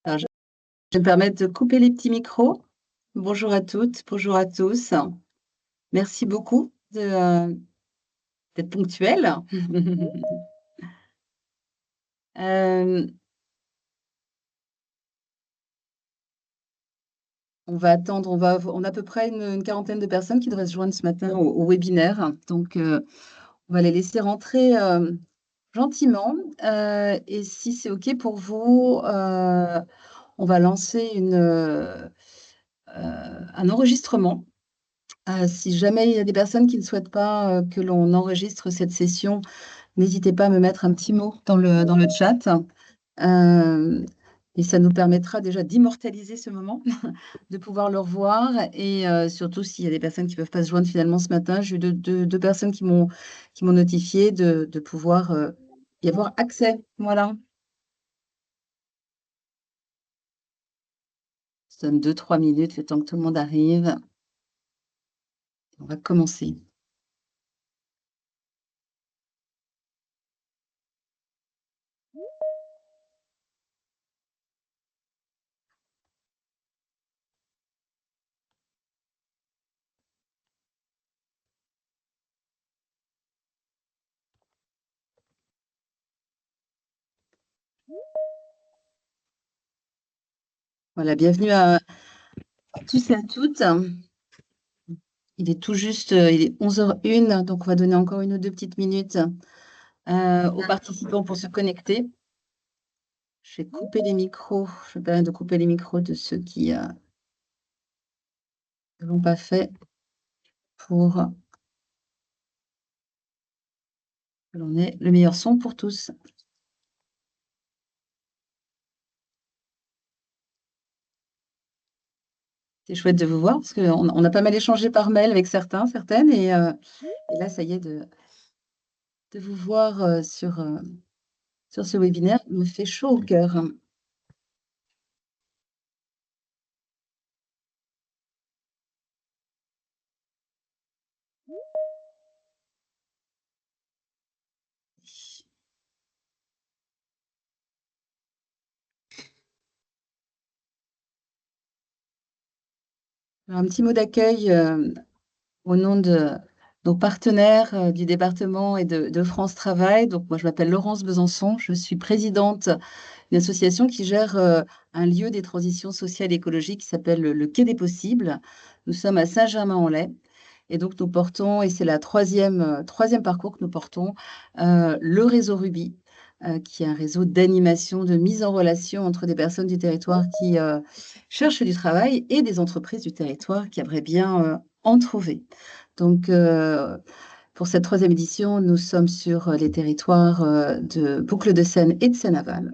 Alors, je vais me permettre de couper les petits micros. Bonjour à toutes, bonjour à tous. Merci beaucoup d'être ponctuels. Hem, on va attendre, on a à peu près une quarantaine de personnes qui devraient se joindre ce matin au webinaire. Donc, on va les laisser rentrer, gentiment, et si c'est OK pour vous, on va lancer un enregistrement. Si jamais il y a des personnes qui ne souhaitent pas, que l'on enregistre cette session, n'hésitez pas à me mettre un petit mot dans le chat, hem et ça nous permettra déjà d'immortaliser ce moment, de pouvoir le revoir et surtout s'il y a des personnes qui ne peuvent pas se joindre finalement ce matin, j'ai eu 2 personnes qui m'ont notifié de pouvoir, y avoir accès. Voilà. Je donne 2-3 minutes, le temps que tout le monde arrive. On va commencer. Voilà, bienvenue à tous et à toutes. Il est tout juste, il est 11h01, donc on va donner encore 1 ou 2 petites minutes, aux participants pour se connecter. Je vais couper les micros, je me permets de couper les micros de ceux qui, ne l'ont pas fait pour que l'on ait le meilleur son pour tous. C'est chouette de vous voir parce qu'on a pas mal échangé par mail avec certaines et là, ça y est, de vous voir, sur ce webinaire me fait chaud au cœur. Alors un petit mot d'accueil, au nom de nos partenaires, du département et de France Travail. Donc moi, je m'appelle Laurence Besançon, je suis présidente d'une association qui gère, un lieu des transitions sociales et écologiques qui s'appelle le Quai des Possibles. Nous sommes à Saint-Germain-en-Laye et donc nous portons et c'est la 3e parcours que nous portons, le réseau Ruby, qui est un réseau d'animation, de mise en relation entre des personnes du territoire qui, cherchent du travail et des entreprises du territoire qui aimeraient bien, en trouver. Donc, pour cette 3e édition, nous sommes sur, les territoires, de Boucles-de-Seine et de Seine-Aval.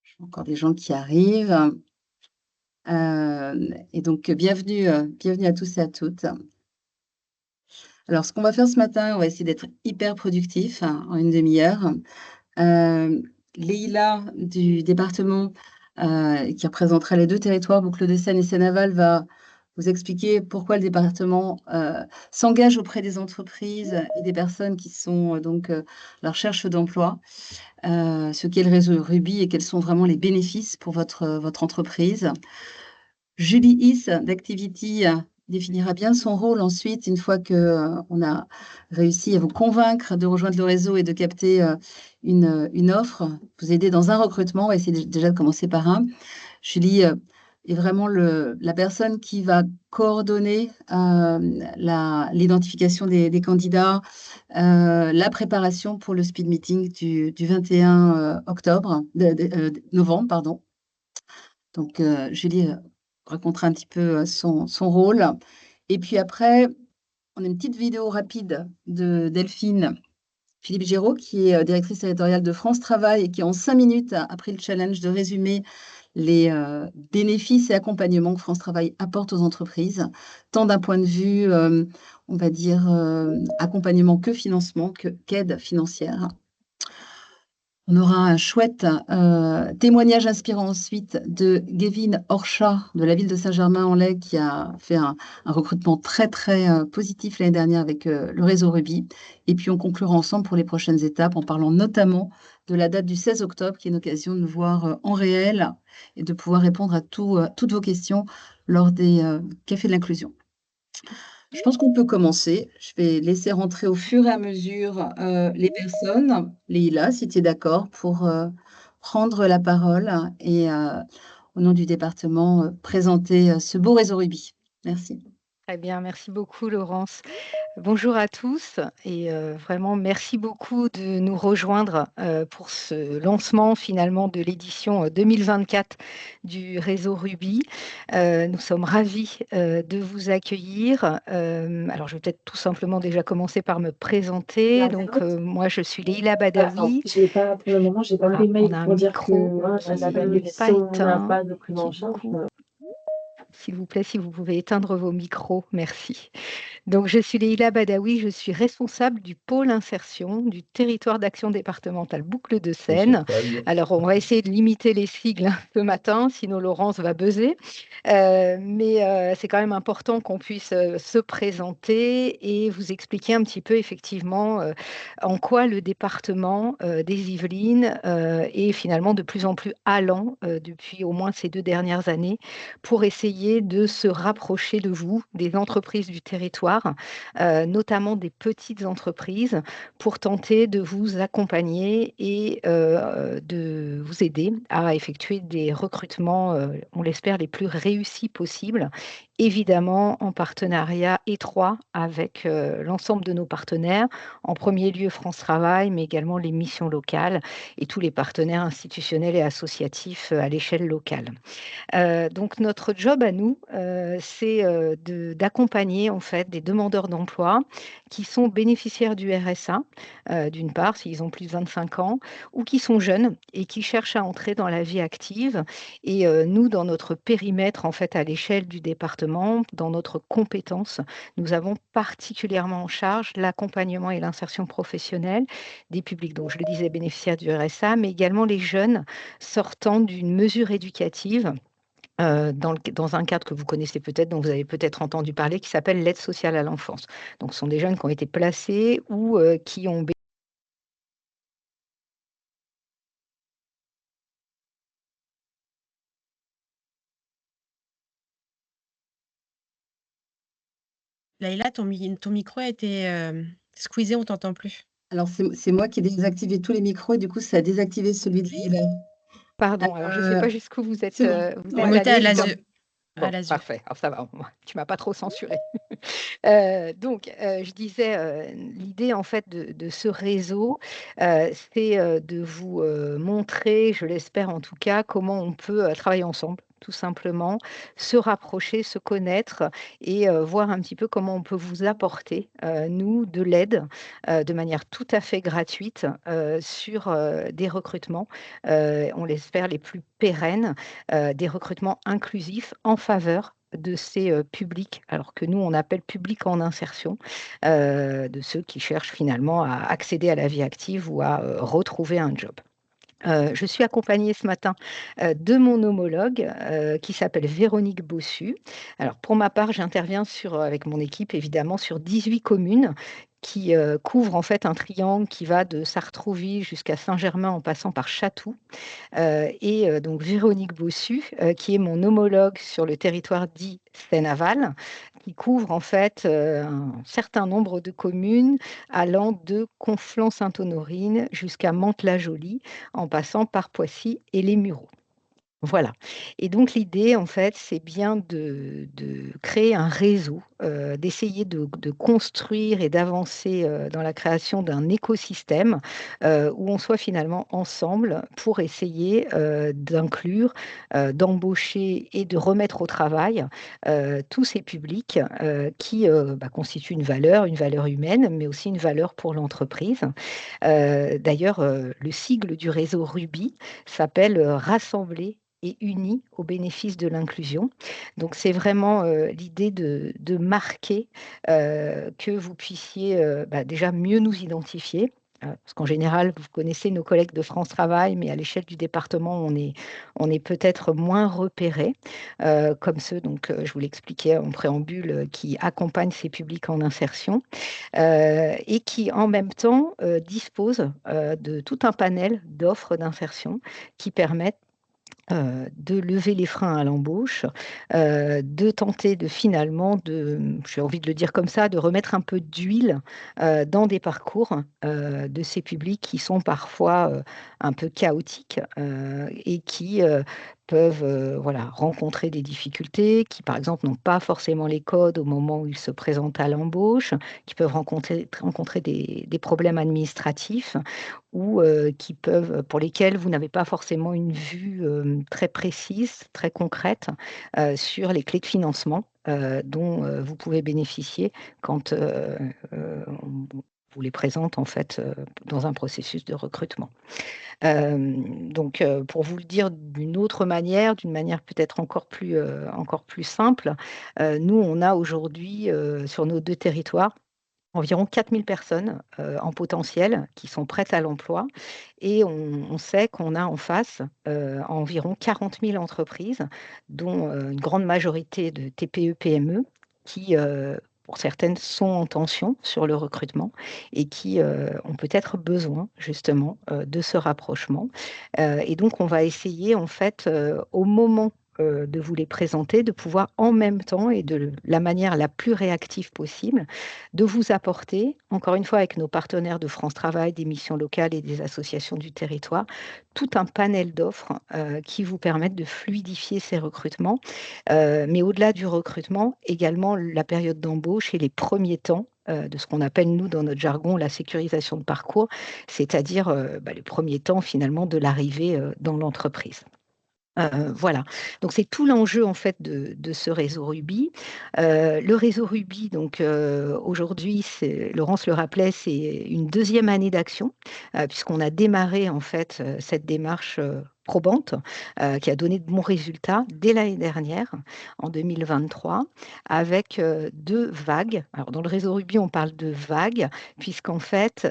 Je vois encore des gens qui arrivent, et donc bienvenue à tous et à toutes. Alors ce qu'on va faire ce matin, on va essayer d'être hyper productif, hein, en une demi-heure. Leïla du département, qui représentera les 2 territoires, Boucles-de-Seine et Seine-Aval, va vous expliquer pourquoi le département, s'engage auprès des entreprises et des personnes qui sont, donc, à la recherche d'emploi, ce qu'est le réseau Ruby et quels sont vraiment les bénéfices pour votre entreprise. Julie Is d'Activity, définira bien son rôle ensuite, une fois que, on a réussi à vous convaincre de rejoindre le réseau et de capter, une offre, vous aider dans un recrutement. On va essayer déjà de commencer par un. Julie, est vraiment la personne qui va coordonner, l'identification des candidats, la préparation pour le speed meeting du 21, octobre, novembre, pardon. Donc, Julie, racontera un petit peu, son rôle et puis après, on a une petite vidéo rapide de Delphine Philippe Géraud qui est, directrice territoriale de France Travail et qui en 5 minutes a pris le challenge de résumer les, bénéfices et accompagnements que France Travail apporte aux entreprises, tant d'un point de vue, on va dire, accompagnement que financement, qu'aide financière. On aura un chouette témoignage inspirant ensuite de Gavin Orcha de la ville de Saint-Germain-en-Laye qui a fait un recrutement très très positif l'année dernière avec le réseau Ruby. Et puis on conclura ensemble pour les prochaines étapes en parlant notamment de la date du 16 octobre qui est une occasion de nous voir en réel et de pouvoir répondre à toutes vos questions lors des cafés de l'inclusion. Je pense qu'on peut commencer. Je vais laisser rentrer au fur et à mesure les personnes. Leïla, si tu es d'accord, pour prendre la parole et au nom du département, présenter ce beau réseau Ruby. Merci. Très bien, merci beaucoup Laurence. Bonjour à tous et vraiment merci beaucoup de nous rejoindre pour ce lancement finalement de l'édition 2024 du réseau Ruby. Nous sommes ravis de vous accueillir. Alors je vais peut-être tout simplement déjà commencer par me présenter. Donc moi je suis Leïla Badawi. Pour le moment, j'ai pas pris On mail a un pour dire micro que qui la n'est pas bénédiction n'a éteint. pas de prise en Du charge. coup, s'il vous plaît, si vous pouvez éteindre vos micros, merci. Donc, je suis Leïla Badawi, je suis responsable du pôle insertion du territoire d'action départementale Boucle de Seine. Alors, on va essayer de limiter les sigles ce matin, sinon Laurence va buzzer. Mais c'est quand même important qu'on puisse se présenter et vous expliquer un petit peu effectivement en quoi le département des Yvelines est finalement de plus en plus allant depuis au moins ces 2 dernières années pour essayer de se rapprocher de vous, des entreprises du territoire, notamment des petites entreprises, pour tenter de vous accompagner et de vous aider à effectuer des recrutements, on l'espère, les plus réussis possibles, évidemment en partenariat étroit avec l'ensemble de nos partenaires, en premier lieu France Travail, mais également les missions locales et tous les partenaires institutionnels et associatifs à l'échelle locale. Donc notre job à nous, c'est d'accompagner en fait des demandeurs d'emploi qui sont bénéficiaires du RSA, d'une part, s'ils ont plus de 25 ans, ou qui sont jeunes et qui cherchent à entrer dans la vie active. Et nous, dans notre périmètre, en fait, à l'échelle du département, dans notre compétence, nous avons particulièrement en charge l'accompagnement et l'insertion professionnelle des publics, donc je le disais, bénéficiaires du RSA, mais également les jeunes sortant d'une mesure éducative dans un cadre que vous connaissez peut-être, dont vous avez peut-être entendu parler, qui s'appelle l'aide sociale à l'enfance. Donc, ce sont des jeunes qui ont été placés ou qui ont Laïla, ton micro a été squeezé, on t'entend plus. Alors, c'est moi qui ai désactivé tous les micros et du coup, ça a désactivé celui de Leïla. Pardon, alors je ne sais pas jusqu'où vous êtes, C'est bon. vous Ouais. êtes On était à allés. l'ASE. Bon, parfait. Alors ça va, tu m'as pas trop censuré. Donc, je disais, l'idée en fait de ce réseau, c'est de vous montrer, je l'espère en tout cas, comment on peut travailler ensemble, tout simplement, se rapprocher, se connaître et voir un petit peu comment on peut vous apporter, nous, de l'aide de manière tout à fait gratuite sur des recrutements, on l'espère, les plus pérennes, des recrutements inclusifs en faveur de ces publics, alors que nous, on appelle publics en insertion, de ceux qui cherchent finalement à accéder à la vie active ou à retrouver un job. Je suis accompagnée ce matin de mon homologue qui s'appelle Véronique Bossu. Alors pour ma part, j'interviens avec mon équipe évidemment sur 18 communes qui couvrent en fait un triangle qui va de Sartrouville jusqu'à Saint-Germain en passant par Chatou. Et donc Véronique Bossu, qui est mon homologue sur le territoire dit Seine-Aval, qui couvre en fait un certain nombre de communes allant de Conflans-Sainte-Honorine jusqu'à Mantes-la-Jolie, en passant par Poissy et les Mureaux. Voilà. Et donc l'idée, en fait, c'est bien de créer un réseau, d'essayer de construire et d'avancer dans la création d'un écosystème où on soit finalement ensemble pour essayer d'inclure, d'embaucher et de remettre au travail tous ces publics qui constituent une valeur humaine, mais aussi une valeur pour l'entreprise. D'ailleurs, le sigle du réseau Ruby s'appelle Rassembler et unis au bénéfice de l'inclusion. Donc, c'est vraiment l'idée de marquer que vous puissiez déjà mieux nous identifier Parce qu'en général, vous connaissez nos collègues de France Travail, mais à l'échelle du département, on est peut-être moins repérés, comme ceux, donc, je vous l'expliquais en préambule, qui accompagnent ces publics en insertion, et qui, en même temps, disposent de tout un panel d'offres d'insertion qui permettent de lever les freins à l'embauche, de tenter de finalement, j'ai envie de le dire comme ça, de remettre un peu d'huile dans des parcours de ces publics qui sont parfois un peu chaotiques et qui peuvent voilà, rencontrer des difficultés, qui par exemple n'ont pas forcément les codes au moment où ils se présentent à l'embauche, qui peuvent rencontrer des problèmes administratifs ou pour lesquels vous n'avez pas forcément une vue très précise, très concrète sur les clés de financement dont vous pouvez bénéficier quand on vous les présente en fait dans un processus de recrutement. Donc, pour vous le dire d'une autre manière, d'une manière peut-être encore plus simple, nous, on a aujourd'hui sur nos 2 territoires environ 4000 personnes en potentiel qui sont prêtes à l'emploi et on sait qu'on a en face environ 40 000 entreprises, dont une grande majorité de TPE-PME qui, pour certaines, sont en tension sur le recrutement et qui ont peut-être besoin justement de ce rapprochement. Et donc, on va essayer en fait au moment de vous les présenter, de pouvoir en même temps et de la manière la plus réactive possible, de vous apporter, encore une fois avec nos partenaires de France Travail, des missions locales et des associations du territoire, tout un panel d'offres qui vous permettent de fluidifier ces recrutements. Mais au-delà du recrutement, également la période d'embauche et les premiers temps de ce qu'on appelle, nous, dans notre jargon, la sécurisation de parcours, c'est-à-dire les premiers temps finalement de l'arrivée dans l'entreprise. Voilà, donc c'est tout l'enjeu en fait de ce réseau Ruby. Le réseau Ruby, donc aujourd'hui, Laurence le rappelait, c'est une 2e année d'action, puisqu'on a démarré en fait cette démarche probante qui a donné de bons résultats dès l'année dernière, en 2023, avec 2 vagues. Alors dans le réseau Ruby, on parle de vagues, puisqu'en fait,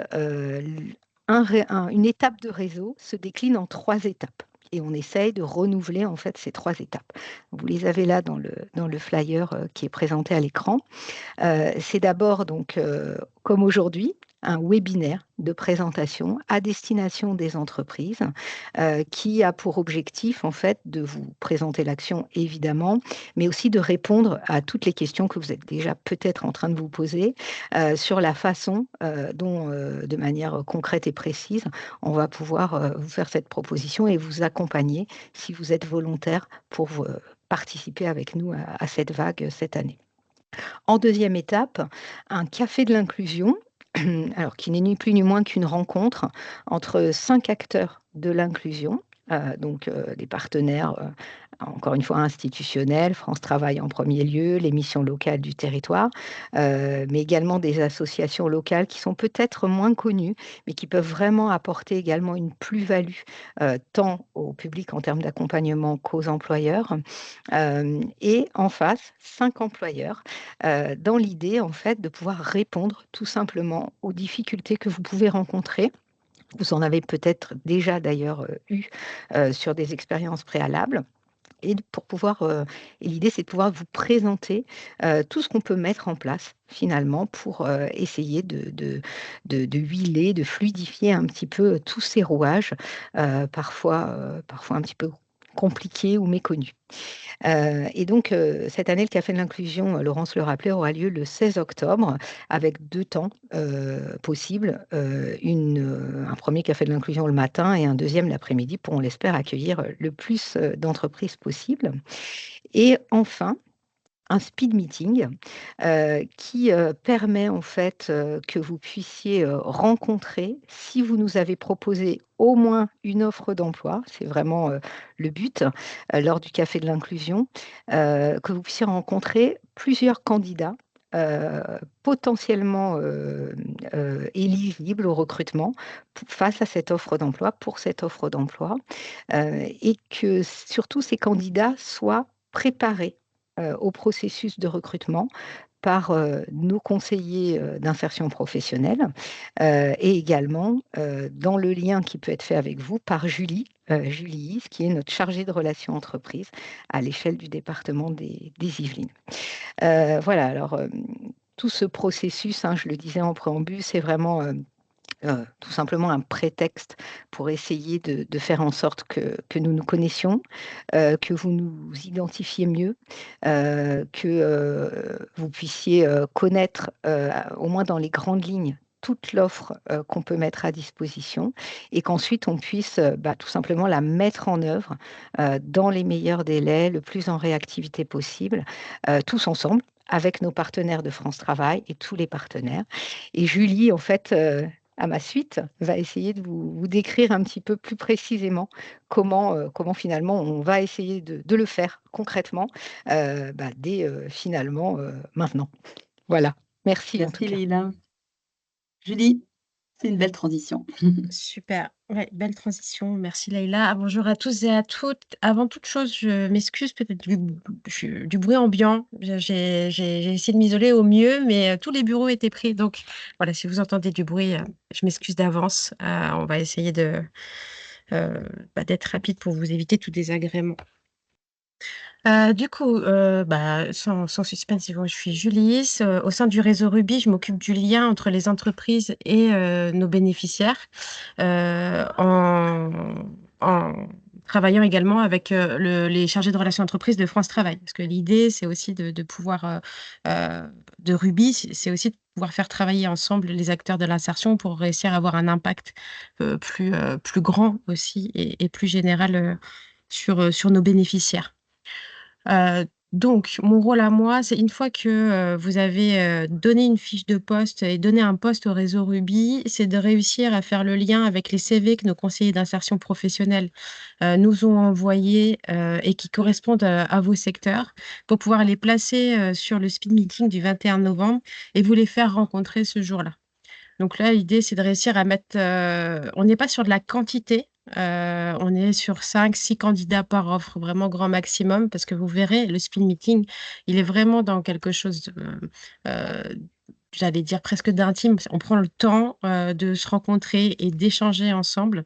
une étape de réseau se décline en 3 étapes. Et on essaye de renouveler en fait ces 3 étapes. Vous les avez là dans le flyer qui est présenté à l'écran. C'est d'abord donc, comme aujourd'hui, un webinaire de présentation à destination des entreprises qui a pour objectif en fait de vous présenter l'action évidemment, mais aussi de répondre à toutes les questions que vous êtes déjà peut-être en train de vous poser sur la façon dont, de manière concrète et précise, on va pouvoir vous faire cette proposition et vous accompagner si vous êtes volontaire pour participer avec nous à cette vague cette année. En 2e étape, un café de l'inclusion, alors qui n'est ni plus ni moins qu'une rencontre entre 5 acteurs de l'inclusion, donc des partenaires, encore une fois institutionnels, France Travail en premier lieu, les missions locales du territoire, mais également des associations locales qui sont peut-être moins connues, mais qui peuvent vraiment apporter également une plus-value, tant au public en termes d'accompagnement qu'aux employeurs. Et en face, 5 employeurs, dans l'idée en fait de pouvoir répondre tout simplement aux difficultés que vous pouvez rencontrer. Vous en avez peut-être déjà d'ailleurs eu sur des expériences préalables. Et pour pouvoir, et l'idée, c'est de pouvoir vous présenter tout ce qu'on peut mettre en place finalement pour essayer de huiler, de fluidifier un petit peu tous ces rouages, parfois un petit peu compliqués ou méconnus. Et donc, cette année, le Café de l'inclusion, Laurence le rappelait, aura lieu le 16 octobre avec 2 temps possibles. Un premier Café de l'inclusion le matin et un 2e l'après-midi pour, on l'espère, accueillir le plus d'entreprises possible. Et enfin, un speed meeting qui permet en fait que vous puissiez rencontrer, si vous nous avez proposé au moins une offre d'emploi, c'est vraiment le but lors du Café de l'inclusion, que vous puissiez rencontrer plusieurs candidats potentiellement éligibles au recrutement face à cette offre d'emploi, pour cette offre d'emploi, et que surtout ces candidats soient préparés au processus de recrutement par nos conseillers d'insertion professionnelle et également dans le lien qui peut être fait avec vous par Julie, Julie Is, qui est notre chargée de relations entreprises à l'échelle du département des Yvelines. Voilà, alors tout ce processus, hein, je le disais en préambule, c'est vraiment tout simplement un prétexte pour essayer de faire en sorte que nous nous connaissions, que vous nous identifiez mieux, que vous puissiez connaître, au moins dans les grandes lignes, toute l'offre qu'on peut mettre à disposition et qu'ensuite on puisse tout simplement la mettre en œuvre dans les meilleurs délais, le plus en réactivité possible, tous ensemble avec nos partenaires de France Travail et tous les partenaires. Et Julie, en fait, à ma suite, va essayer de vous décrire un petit peu plus précisément comment finalement on va essayer de le faire concrètement dès finalement maintenant. Voilà. Merci en tout Merci cas. Leïla. Julie, c'est une belle transition. Super. Ouais, belle transition. Merci Leïla. Bonjour à tous et à toutes. Avant toute chose, je m'excuse peut-être du bruit ambiant. J'ai essayé de m'isoler au mieux, mais tous les bureaux étaient pris. Donc voilà, si vous entendez du bruit, je m'excuse d'avance. On va essayer d'être rapide pour vous éviter tout désagrément. Du coup, sans suspense, je suis Julie. Au sein du réseau Ruby, je m'occupe du lien entre les entreprises et nos bénéficiaires en travaillant également avec les chargés de relations entreprises de France Travail. Parce que l'idée, c'est aussi de pouvoir, de Ruby, c'est aussi de pouvoir faire travailler ensemble les acteurs de l'insertion pour réussir à avoir un impact plus grand aussi et plus général sur nos bénéficiaires. Donc, mon rôle à moi, c'est une fois que vous avez donné une fiche de poste et donné un poste au réseau Ruby, c'est de réussir à faire le lien avec les CV que nos conseillers d'insertion professionnelle nous ont envoyés et qui correspondent à vos secteurs pour pouvoir les placer sur le speed meeting du 21 novembre et vous les faire rencontrer ce jour-là. Donc là, l'idée, c'est de réussir à mettre... on n'est pas sur de la quantité, on est sur 5-6 candidats par offre, vraiment grand maximum, parce que vous verrez, le speed meeting, il est vraiment dans quelque chose, j'allais dire presque d'intime. On prend le temps de se rencontrer et d'échanger ensemble,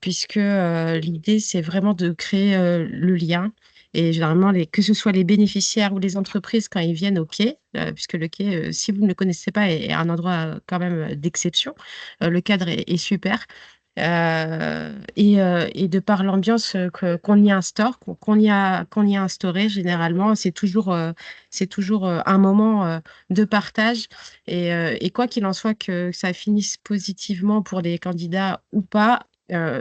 puisque l'idée, c'est vraiment de créer le lien. Et généralement, que ce soit les bénéficiaires ou les entreprises, quand ils viennent au quai, puisque le quai, si vous ne le connaissez pas, est un endroit quand même d'exception. Le cadre est super. Et de par l'ambiance qu'on y instaure, qu'on y a instauré, généralement, c'est toujours un moment de partage. Et quoi qu'il en soit, que ça finisse positivement pour les candidats ou pas,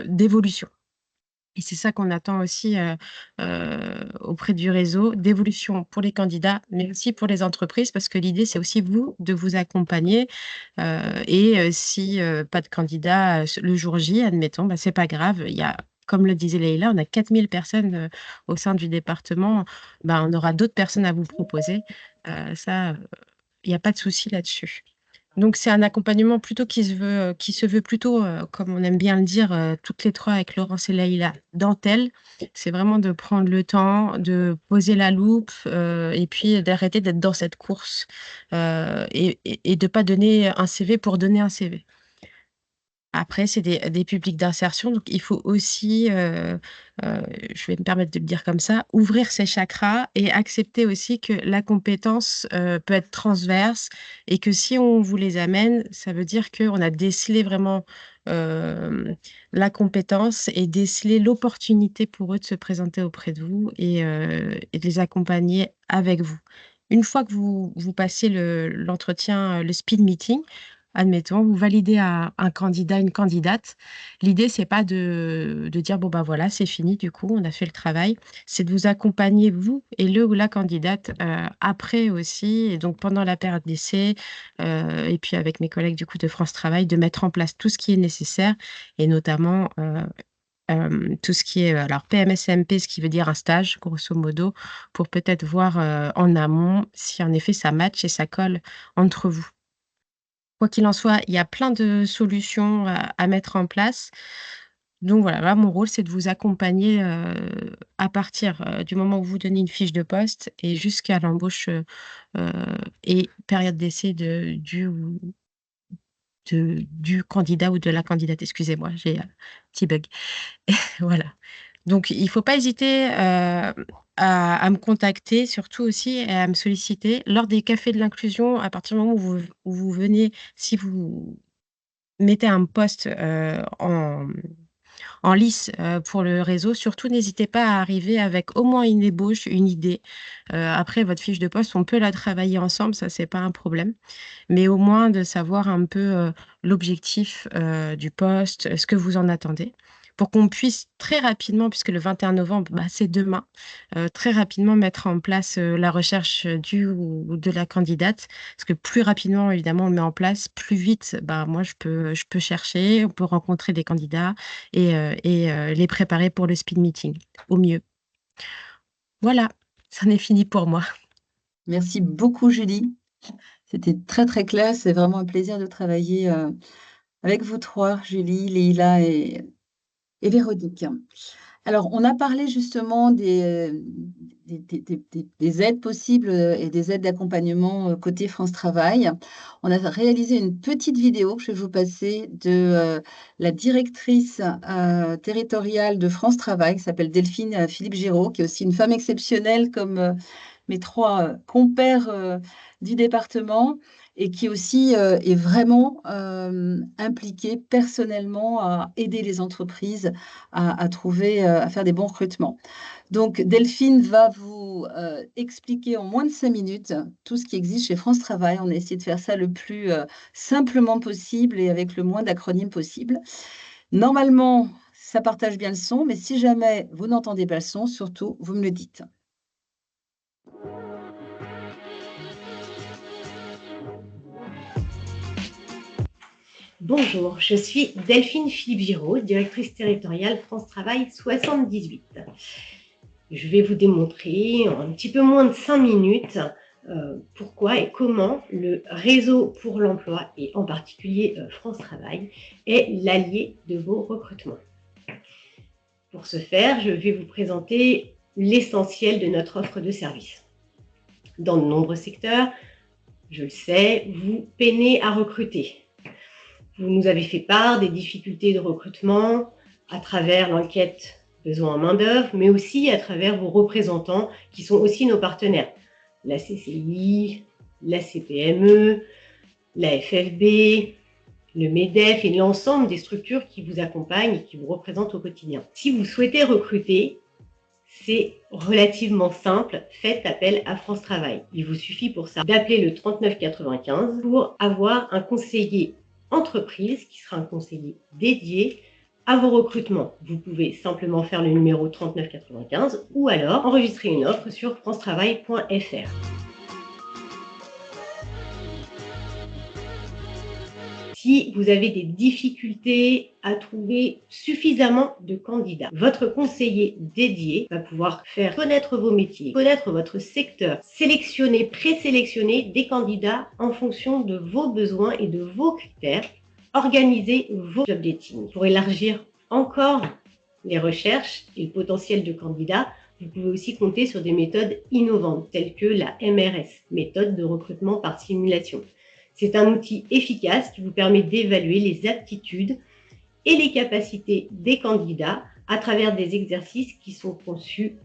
d'évolution. Et c'est ça qu'on attend aussi auprès du réseau, d'évolution pour les candidats, mais aussi pour les entreprises, parce que l'idée, c'est aussi vous de vous accompagner. Et si pas de candidat le jour J, admettons, c'est pas grave. Il y a, comme le disait Leïla, on a 4000 personnes au sein du département. On aura d'autres personnes à vous proposer. Ça, il n'y a pas de souci là-dessus. Donc, c'est un accompagnement plutôt qui se veut plutôt, comme on aime bien le dire, toutes les trois avec Laurence et Leïla, dentelle. C'est vraiment de prendre le temps, de poser la loupe et puis d'arrêter d'être dans cette course et de ne pas donner un CV pour donner un CV. Après, c'est des publics d'insertion, donc il faut aussi, je vais me permettre de le dire comme ça, ouvrir ses chakras et accepter aussi que la compétence peut être transverse et que si on vous les amène, ça veut dire qu'on a décelé vraiment la compétence et décelé l'opportunité pour eux de se présenter auprès de vous et de les accompagner avec vous. Une fois que vous passez l'entretien, le speed meeting, admettons, vous validez un candidat, une candidate. L'idée, c'est pas de dire, bon, voilà, c'est fini, du coup, on a fait le travail. C'est de vous accompagner, vous et le ou la candidate, après aussi, et donc pendant la période d'essai, et puis avec mes collègues, du coup, de France Travail, de mettre en place tout ce qui est nécessaire, et notamment tout ce qui est, alors PMSMP, ce qui veut dire un stage, grosso modo, pour peut-être voir en amont si en effet ça match et ça colle entre vous. Quoi qu'il en soit, il y a plein de solutions à mettre en place. Donc voilà, là, mon rôle, c'est de vous accompagner à partir du moment où vous donnez une fiche de poste et jusqu'à l'embauche et période d'essai du candidat ou de la candidate. Excusez-moi, j'ai un petit bug. Voilà. Donc, il ne faut pas hésiter à me contacter, surtout aussi et à me solliciter lors des cafés de l'inclusion. À partir du moment où vous venez, si vous mettez un poste en lice pour le réseau, surtout n'hésitez pas à arriver avec au moins une ébauche, une idée. Après, votre fiche de poste, on peut la travailler ensemble, ça, c'est pas un problème. Mais au moins de savoir un peu l'objectif du poste, ce que vous en attendez, pour qu'on puisse très rapidement, puisque le 21 novembre, bah, c'est demain, très rapidement mettre en place la recherche du ou de la candidate. Parce que plus rapidement, évidemment, on le met en place, plus vite, bah, moi, je peux chercher, on peut rencontrer des candidats et les préparer pour le speed meeting, au mieux. Voilà, ça en est fini pour moi. Merci beaucoup, Julie. C'était très, très clair. C'est vraiment un plaisir de travailler avec vous trois, Julie, Leïla et Véronique. Alors, on a parlé justement des aides possibles et des aides d'accompagnement côté France Travail. On a réalisé une petite vidéo que je vais vous passer de la directrice territoriale de France Travail, qui s'appelle Delphine Philippe Giraud, qui est aussi une femme exceptionnelle comme mes trois compères du département et qui aussi est vraiment impliquée personnellement à aider les entreprises à trouver, à faire des bons recrutements. Donc, Delphine va vous expliquer en moins de 5 minutes tout ce qui existe chez France Travail. On a essayé de faire ça le plus simplement possible et avec le moins d'acronymes possible. Normalement, ça partage bien le son, mais si jamais vous n'entendez pas le son, surtout, vous me le dites. Bonjour, je suis Delphine Philippe Giraud, directrice territoriale France Travail 78. Je vais vous démontrer en un petit peu moins de 5 minutes pourquoi et comment le réseau pour l'emploi et en particulier France Travail est l'allié de vos recrutements. Pour ce faire, je vais vous présenter l'essentiel de notre offre de services. Dans de nombreux secteurs, je le sais, vous peinez à recruter. Vous nous avez fait part des difficultés de recrutement à travers l'enquête besoin en main-d'œuvre, mais aussi à travers vos représentants qui sont aussi nos partenaires. La CCI, la CPME, la FFB, le MEDEF et l'ensemble des structures qui vous accompagnent et qui vous représentent au quotidien. Si vous souhaitez recruter, c'est relativement simple, faites appel à France Travail. Il vous suffit pour ça d'appeler le 3995 pour avoir un conseiller entreprise qui sera un conseiller dédié à vos recrutements. Vous pouvez simplement faire le numéro 3995 ou alors enregistrer une offre sur francetravail.fr. Si vous avez des difficultés à trouver suffisamment de candidats, votre conseiller dédié va pouvoir faire connaître vos métiers, connaître votre secteur, sélectionner, présélectionner des candidats en fonction de vos besoins et de vos critères, organiser vos job dating. Pour élargir encore les recherches et le potentiel de candidats, vous pouvez aussi compter sur des méthodes innovantes telles que la MRS, méthode de recrutement par simulation. C'est un outil efficace qui vous permet d'évaluer les aptitudes et les capacités des candidats à travers des exercices qui sont conçus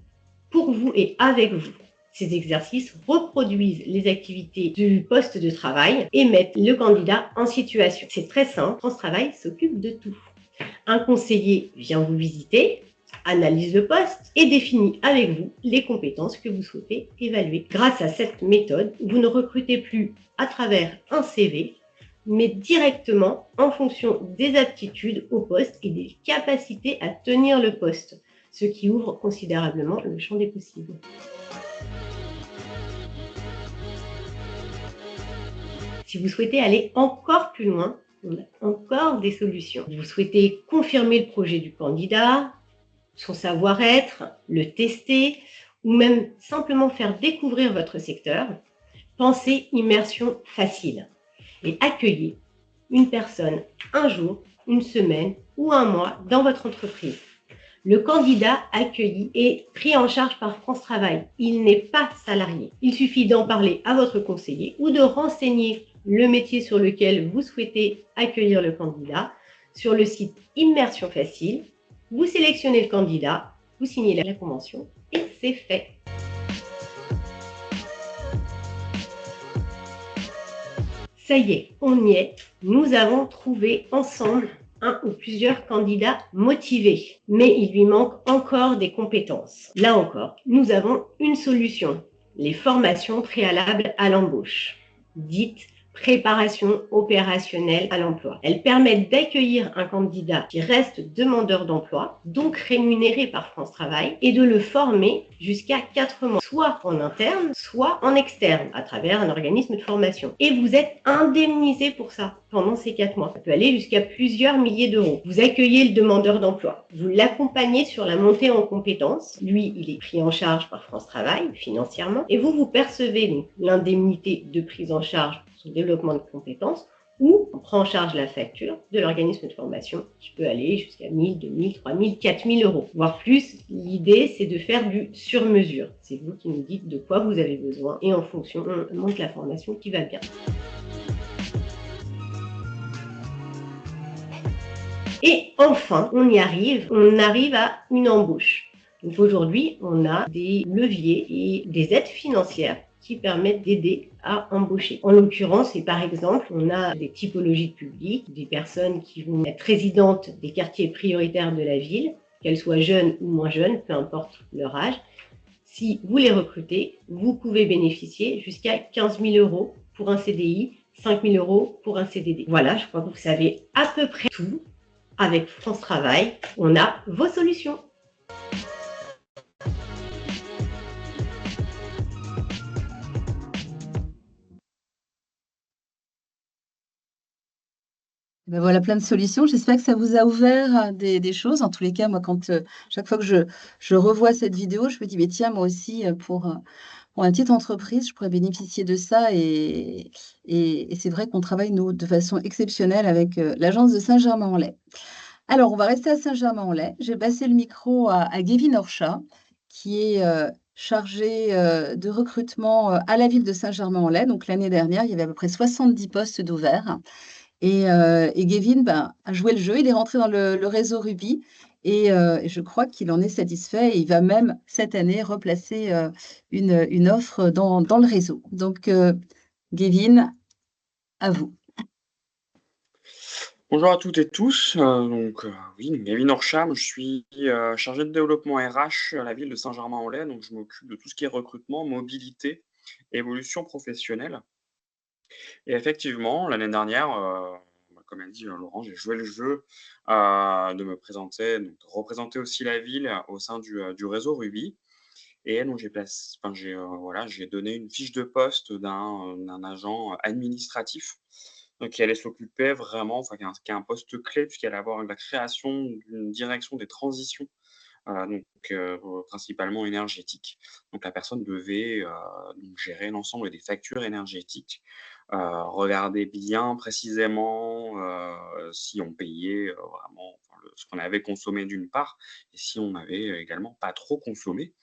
pour vous et avec vous. Ces exercices reproduisent les activités du poste de travail et mettent le candidat en situation. C'est très simple, France Travail s'occupe de tout. Un conseiller vient vous visiter, analyse le poste et définit avec vous les compétences que vous souhaitez évaluer. Grâce à cette méthode, vous ne recrutez plus à travers un CV, mais directement en fonction des aptitudes au poste et des capacités à tenir le poste, ce qui ouvre considérablement le champ des possibles. Si vous souhaitez aller encore plus loin, on a encore des solutions. Vous souhaitez confirmer le projet du candidat, son savoir-être, le tester ou même simplement faire découvrir votre secteur, pensez immersion facile et accueillez une personne un jour, une semaine ou un mois dans votre entreprise. Le candidat accueilli est pris en charge par France Travail. Il n'est pas salarié. Il suffit d'en parler à votre conseiller ou de renseigner le métier sur lequel vous souhaitez accueillir le candidat sur le site Immersion Facile. Vous sélectionnez le candidat, vous signez la convention et c'est fait. Ça y est, on y est. Nous avons trouvé ensemble un ou plusieurs candidats motivés, mais il lui manque encore des compétences. Là encore, nous avons une solution, les formations préalables à l'embauche, dites préparation opérationnelle à l'emploi. Elles permettent d'accueillir un candidat qui reste demandeur d'emploi, donc rémunéré par France Travail, et de le former jusqu'à 4 mois, soit en interne, soit en externe, à travers un organisme de formation. Et vous êtes indemnisé pour ça pendant ces 4 mois. Ça peut aller jusqu'à plusieurs milliers d'euros. Vous accueillez le demandeur d'emploi, vous l'accompagnez sur la montée en compétences. Lui, il est pris en charge par France Travail financièrement, et vous percevez l'indemnité de prise en charge son développement de compétences, ou on prend en charge la facture de l'organisme de formation qui peut aller jusqu'à 1000, 2000, 3000, 4000 euros, voire plus. L'idée, c'est de faire du sur-mesure. C'est vous qui nous dites de quoi vous avez besoin et en fonction, on monte la formation qui va bien. Et enfin, on arrive à une embauche. Donc aujourd'hui, on a des leviers et des aides financières qui permettent d'aider à embaucher. En l'occurrence, et par exemple, on a des typologies de public, des personnes qui vont être résidentes des quartiers prioritaires de la ville, qu'elles soient jeunes ou moins jeunes, peu importe leur âge. Si vous les recrutez, vous pouvez bénéficier jusqu'à 15 000 euros pour un CDI, 5 000 euros pour un CDD. Voilà, je crois que vous savez à peu près tout. Avec France Travail, on a vos solutions. Ben voilà plein de solutions. J'espère que ça vous a ouvert des choses. En tous les cas, moi, chaque fois que je revois cette vidéo, je me dis, mais tiens, moi aussi, pour une petite entreprise, je pourrais bénéficier de ça. Et c'est vrai qu'on travaille, nous, de façon exceptionnelle avec l'agence de Saint-Germain-en-Laye. Alors, on va rester à Saint-Germain-en-Laye. J'ai passé le micro à Gavin Orcha, qui est chargé de recrutement à la ville de Saint-Germain-en-Laye. Donc, l'année dernière, il y avait à peu près 70 postes d'ouverts. Et Gavin, ben, a joué le jeu. Il est rentré dans le réseau Ruby et je crois qu'il en est satisfait. Et il va même, cette année, replacer une offre dans le réseau. Donc, Gavin, à vous. Bonjour à toutes et tous. Oui, Gavin Orcham, je suis chargé de développement RH à la ville de Saint-Germain-en-Laye. Donc, je m'occupe de tout ce qui est recrutement, mobilité, évolution professionnelle. Et effectivement, l'année dernière, comme a dit Laurent, j'ai joué le jeu de me présenter, donc de représenter aussi la ville au sein du réseau Ruby. Et donc, j'ai donné une fiche de poste d'un agent administratif qui allait s'occuper vraiment, qui a un poste clé puisqu'il allait avoir la création d'une direction des transitions, principalement énergétiques. Donc la personne devait donc gérer l'ensemble des factures énergétiques, regarder bien précisément si on payait vraiment ce qu'on avait consommé d'une part, et si on avait également pas trop consommé.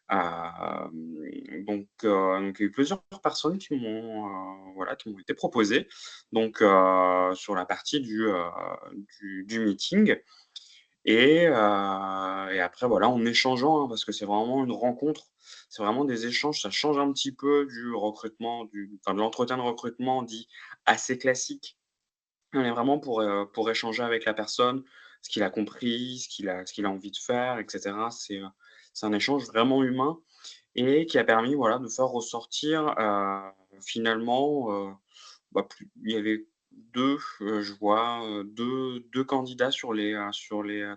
Donc il y a eu plusieurs personnes qui m'ont été proposées sur la partie du meeting et après voilà, en échangeant, hein, parce que c'est vraiment une rencontre, c'est vraiment des échanges, ça change un petit peu du recrutement, de l'entretien de recrutement dit assez classique. On est vraiment pour échanger avec la personne, ce qu'il a compris, ce qu'il a envie de faire et cetera. C'est un échange vraiment humain et qui a permis, voilà, de faire ressortir, finalement, il y avait 2, je vois, 2 candidats sur les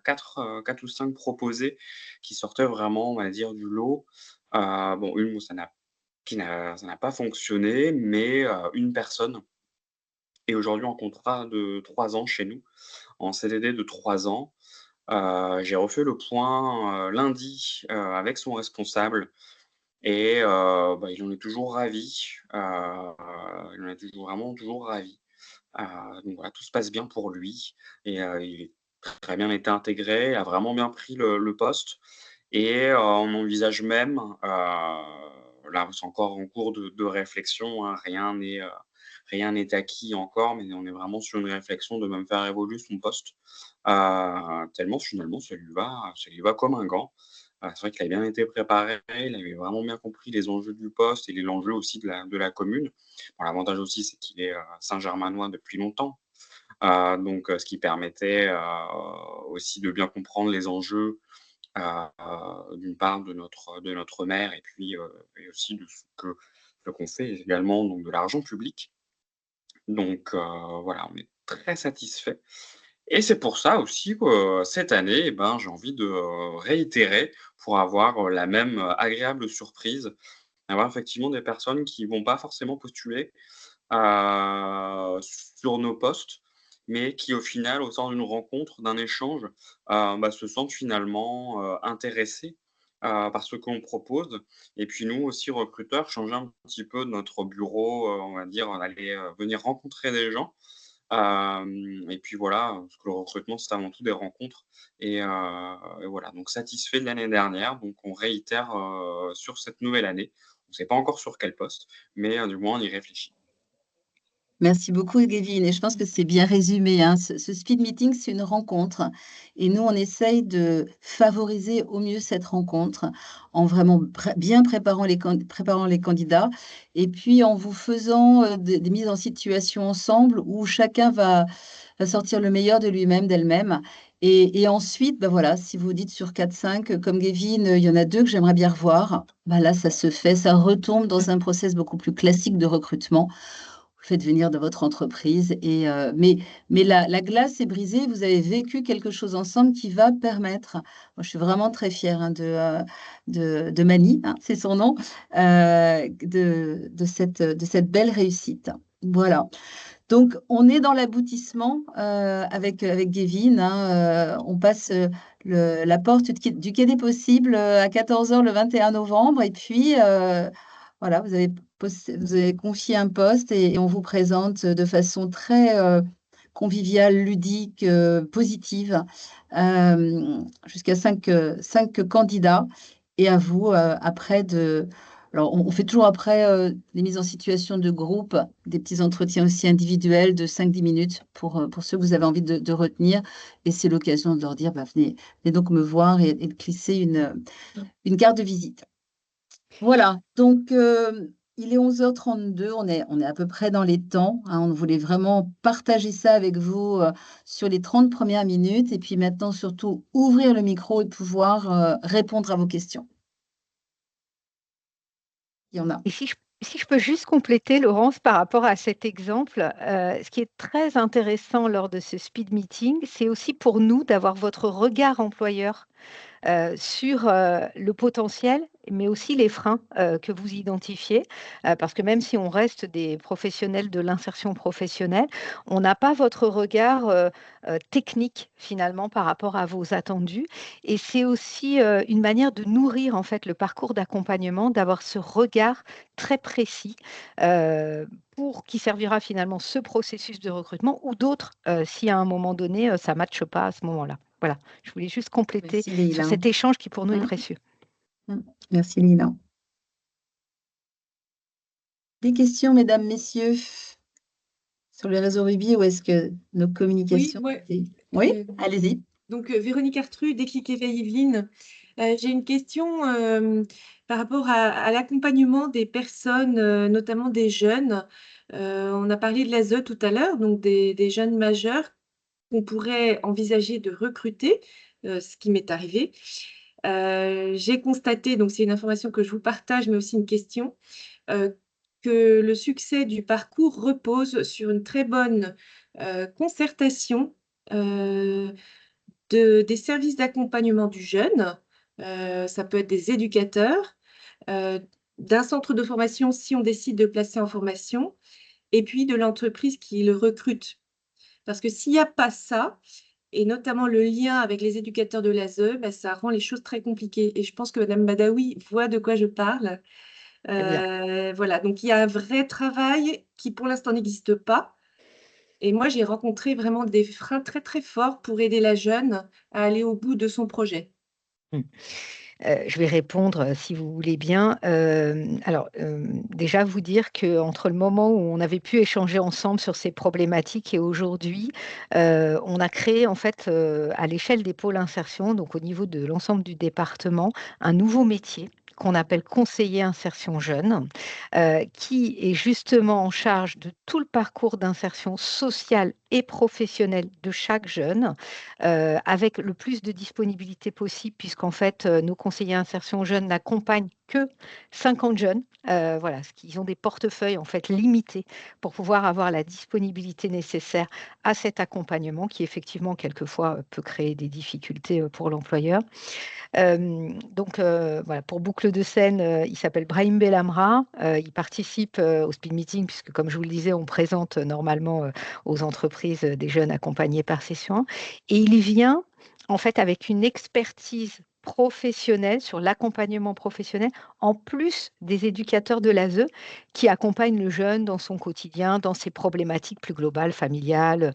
4 ou 5 proposés qui sortaient vraiment, on va dire, du lot. Bon, une où ça n'a pas fonctionné, mais une personne est aujourd'hui en contrat de 3 ans chez nous, en CDD de 3 ans. J'ai refait le point, lundi, avec son responsable et il en est toujours ravi. Il en est toujours vraiment toujours ravi. Donc voilà, tout se passe bien pour lui et il est très bien été intégré, a vraiment bien pris le poste et on envisage même, là, c'est encore en cours de réflexion, hein, rien n'est acquis encore, mais on est vraiment sur une réflexion de même faire évoluer son poste, tellement finalement ça lui va comme un gant. C'est vrai qu'il a bien été préparé, il avait vraiment bien compris les enjeux du poste et l'enjeu aussi de la commune. Bon, l'avantage aussi, c'est qu'il est, Saint-Germanois depuis longtemps, donc ce qui permettait, aussi de bien comprendre les enjeux, d'une part de notre maire et puis, et aussi de ce qu'on fait également, donc de l'argent public. Donc voilà, on est très satisfait et c'est pour ça aussi que, cette année, eh ben, j'ai envie de, réitérer pour avoir, la même, agréable surprise, d'avoir effectivement des personnes qui vont pas forcément postuler, sur nos postes, mais qui au final, au sein d'une rencontre, d'un échange, bah, se sentent finalement, intéressés, par ce qu'on propose et puis nous aussi recruteurs, changer un petit peu notre bureau, on va dire, aller, venir rencontrer des gens. Et puis voilà, parce que le recrutement, c'est avant tout des rencontres et voilà, donc satisfait de l'année dernière, donc on réitère, sur cette nouvelle année. On ne sait pas encore sur quel poste, mais du moins on y réfléchit. Merci beaucoup, Kevin. Et je pense que c'est bien résumé, hein. Ce speed meeting, c'est une rencontre. Et nous, on essaye de favoriser au mieux cette rencontre en vraiment bien préparant les candidats et puis en vous faisant des mises en situation ensemble où chacun va sortir le meilleur de lui-même, d'elle-même. Et ensuite, bah voilà, si vous dites sur 4-5, comme Kevin, il y en a 2 que j'aimerais bien revoir, bah là, ça se fait, ça retombe dans un process beaucoup plus classique de recrutement. Vous faites venir de votre entreprise mais la glace est brisée, vous avez vécu quelque chose ensemble qui va permettre moi, je suis vraiment très fière, hein, de Mani, hein, c'est son nom, de cette belle réussite. Voilà. Donc on est dans l'aboutissement, avec Kevin, hein, on passe, la porte du quai des possibles, à 14 heures le 21 novembre et puis, voilà, vous avez confié un poste et on vous présente de façon très, conviviale, ludique, positive, jusqu'à 5 candidats et à vous, après alors on fait toujours après, des mises en situation de groupe, des petits entretiens aussi individuels de 5-10 minutes pour ceux que vous avez envie de retenir et c'est l'occasion de leur dire: «Bah, venez donc me voir» et de glisser une carte de visite. Voilà, donc il est 11h32, on est à peu près dans les temps, hein. On voulait vraiment partager ça avec vous, sur les 30 premières minutes et puis maintenant surtout ouvrir le micro et pouvoir, répondre à vos questions. Il y en a. Et si je peux juste compléter, Laurence, par rapport à cet exemple, ce qui est très intéressant lors de ce speed meeting, c'est aussi pour nous d'avoir votre regard employeur. Sur, le potentiel, mais aussi les freins, que vous identifiez. Parce que même si on reste des professionnels de l'insertion professionnelle, on n'a pas votre regard, technique finalement par rapport à vos attendus et c'est aussi, une manière de nourrir en fait le parcours d'accompagnement, d'avoir ce regard très précis, heu, pour qui servira finalement ce processus de recrutement ou d'autres, si à un moment donné, ça ne matche pas à ce moment-là. Voilà. Je voulais juste compléter Merci sur Leïla. cet échange qui pour nous est Mmh, précieux. mmh. Merci Leïla. Des questions, mesdames, messieurs, sur les réseaux Ruby ou est-ce que nos Oui, communications ouais, Oui, heu, allez-y. donc Véronique Artru, Déclic Éveil Yvelines. J'ai une question, par rapport à l'accompagnement des personnes, notamment des jeunes. On a parlé de l'ASE tout à l'heure, donc des jeunes majeurs qu'on pourrait envisager de recruter, ce qui m'est arrivé. J'ai constaté, donc c'est une information que je vous partage, mais aussi une question, heu, que le succès du parcours repose sur une très bonne, concertation, heu, des services d'accompagnement du jeune, ça peut être des éducateurs, heu, d'un centre de formation si on décide de placer en formation et puis de l'entreprise qui le recrute. Parce que s'il y a pas ça et notamment le lien avec les éducateurs de l'ASE, bah, ça rend les choses très compliquées et je pense que madame Badaoui voit de quoi je parle. Très bien. Voilà, donc il y a un vrai travail qui pour l'instant n'existe pas Et moi, j'ai rencontré vraiment des freins très, très forts pour aider la jeune à aller au bout de son projet. Mmh. Je vais répondre, si vous voulez bien. Alors, déjà vous dire qu'entre le moment où on avait pu échanger ensemble sur ces problématiques et aujourd'hui, on a créé en fait, à l'échelle des pôles insertion, donc au niveau de l'ensemble du département, un nouveau métier qu'on appelle conseiller insertion jeune, qui est justement en charge de tout le parcours d'insertion sociale et professionnelle de chaque jeune, avec le plus de disponibilité possible puisqu'en fait, nos conseillers insertion jeunes n'accompagnent que 50 jeunes. Voilà, ce qu'ils ont des portefeuilles en fait limités pour pouvoir avoir la disponibilité nécessaire à cet accompagnement qui effectivement quelquefois, peut créer des difficultés, pour l'employeur. Donc voilà, pour Boucle de Seine, il s'appelle Brahim Bellamra. Il participe, au speed meeting puisque comme je vous le disais, on présente, normalement, aux entreprises, des jeunes accompagnés par Session 1 et il vient en fait avec une expertise professionnelle sur l'accompagnement professionnel, en plus des éducateurs de l'ASE qui accompagnent le jeune dans son quotidien, dans ses problématiques plus globales, familiales,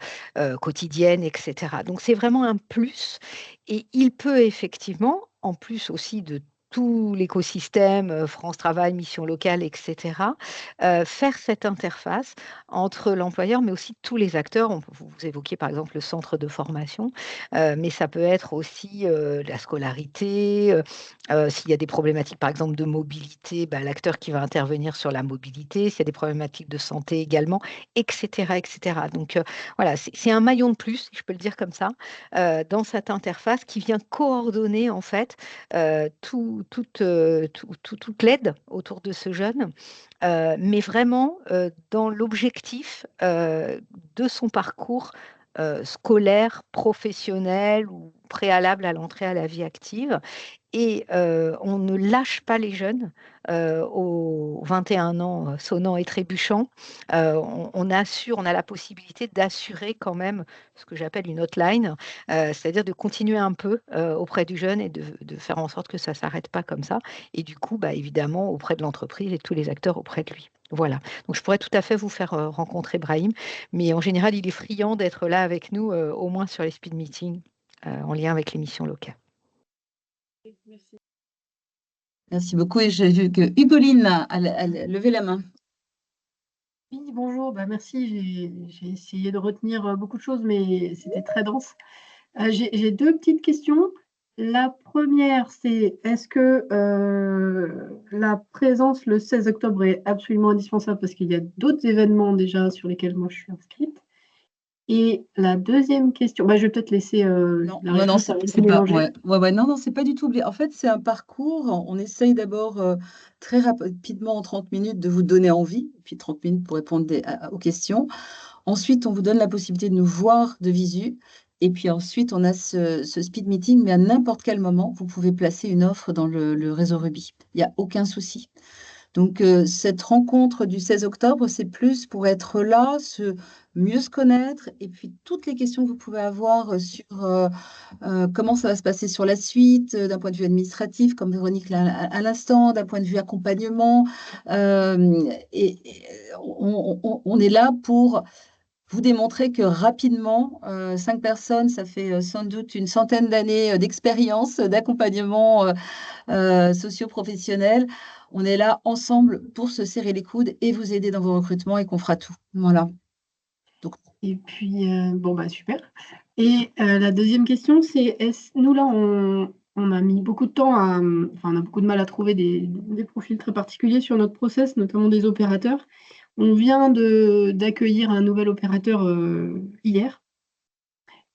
quotidiennes et cetera. Donc c'est vraiment un plus et il peut effectivement, en plus aussi de tout l'écosystème, France Travail, Mission locale et cetera, faire cette interface entre l'employeur, mais aussi tous les acteurs. Vous évoquiez par exemple le centre de formation, mais ça peut être aussi, la scolarité, s'il y a des problématiques par exemple de mobilité, bah, l'acteur qui va intervenir sur la mobilité, s'il y a des problématiques de santé également et cetera et cetera. Donc, voilà, c'est un maillon de plus, si je peux le dire comme ça, dans cette interface qui vient coordonner en fait, toute l'aide autour de ce jeune, mais vraiment, dans l'objectif, de son parcours, scolaire, professionnel ou préalable à l'entrée à la vie active et on ne lâche pas les jeunes, aux 21 ans, sonnants et trébuchants. On assure, on a la possibilité d'assurer quand même ce que j'appelle une hotline, c'est-à-dire de continuer un peu, auprès du jeune et de faire en sorte que ça ne s'arrête pas comme ça et du coup, bah, évidemment auprès de l'entreprise et tous les acteurs auprès de lui. Voilà, donc je pourrais tout à fait vous faire, rencontrer Brahim, mais en général, il est friand d'être là avec nous, au moins sur les speed meetings, en lien avec les missions locales. Merci. Merci beaucoup. Et j'ai vu que Hugoline a levé la main. Oui, bonjour, bah merci. J'ai essayé de retenir beaucoup de choses, mais c'était très dense. J'ai deux petites questions. La première, c'est est-ce que la présence le 16 octobre est absolument indispensable parce qu'il y a d'autres événements déjà sur lesquels moi je suis inscrite. Et la deuxième question, bah, je vais peut-être laisser Non, la non, réponse c'est à pas, mélanger. non, non, c'est pas du tout oublié. En fait, c'est un parcours. On essaye d'abord très rapidement en 30 minutes de vous donner envie, puis 30 minutes pour répondre aux questions. Ensuite, on vous donne la possibilité de nous voir de visu. Et puis ensuite, on a ce speed meeting, mais à n'importe quel moment, vous pouvez placer une offre dans le réseau Ruby. Il n'y a aucun souci. Donc, cette rencontre du 16 octobre, c'est plus pour être là, mieux se connaître, et puis toutes les questions que vous pouvez avoir sur comment ça va se passer sur la suite, d'un point de vue administratif, comme Véronique l'a à l'instant, d'un point de vue accompagnement. Et on est là pour vous démontrer que rapidement, 5 personnes, ça fait sans doute une centaine d'années d'expérience d'accompagnement socio-professionnel. On est là ensemble pour se serrer les coudes et vous aider dans vos recrutements et qu'on fera tout. Voilà. Donc, Et puis, bon, bah, super. Et la deuxième question, c'est nous, là, on a mis beaucoup de temps enfin, on a beaucoup de mal à trouver des profils très particuliers sur notre process, notamment des opérateurs. On vient d'accueillir un nouvel opérateur hier.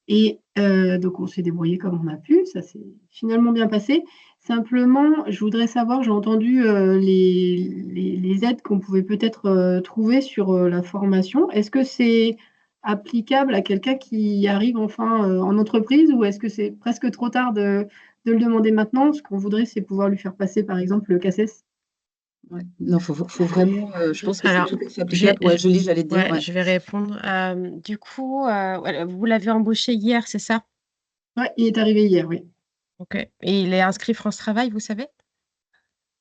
Et donc, on s'est débrouillé comme on a pu. Ça s'est finalement bien passé. Simplement, je voudrais savoir, j'ai entendu les aides qu'on pouvait peut-être trouver sur la formation. Est-ce que c'est applicable à quelqu'un qui arrive enfin en entreprise ou est-ce que c'est presque trop tard de le demander maintenant? Ce qu'on voudrait, c'est pouvoir lui faire passer, par exemple, le CACES. ouais. Non, faut vraiment, je pense que c'est Alors, tout à fait applicable. j'ai- Ouais, Julie, j'allais te dire. ouais, Ouais. je vais répondre. Du coup, voilà, vous l'avez embauché hier, c'est ça? Ouais, il est arrivé hier, oui. Ok. Et il est inscrit France Travail, vous savez?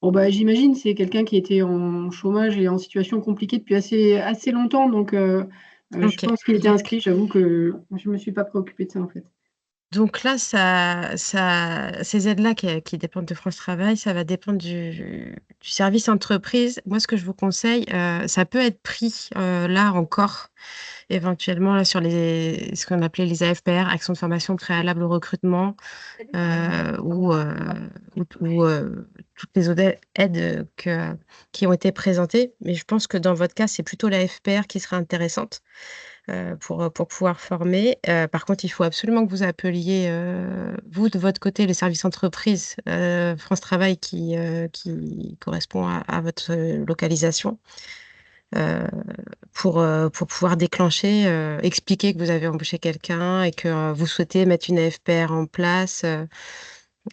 Bon, bah, j'imagine, c'est quelqu'un qui était en chômage et en situation compliquée depuis assez longtemps. Donc, Je Ok. pense qu'il était inscrit, j'avoue que je ne me suis pas préoccupée de ça en fait. Donc là, ces aides-là qui dépendent de France Travail, ça va dépendre du service entreprise. Moi, ce que je vous conseille, ça peut être pris là encore, éventuellement là, sur ce qu'on appelait les AFPR, Actions de formation préalable au recrutement, ou toutes les autres aides qui ont été présentées. Mais je pense que dans votre cas, c'est plutôt la FPR qui sera intéressante pour pouvoir former. Par contre, il faut absolument que vous appeliez, vous, de votre côté, le service entreprise France Travail qui correspond à votre localisation pour pouvoir déclencher, expliquer que vous avez embauché quelqu'un et que vous souhaitez mettre une AFPR en place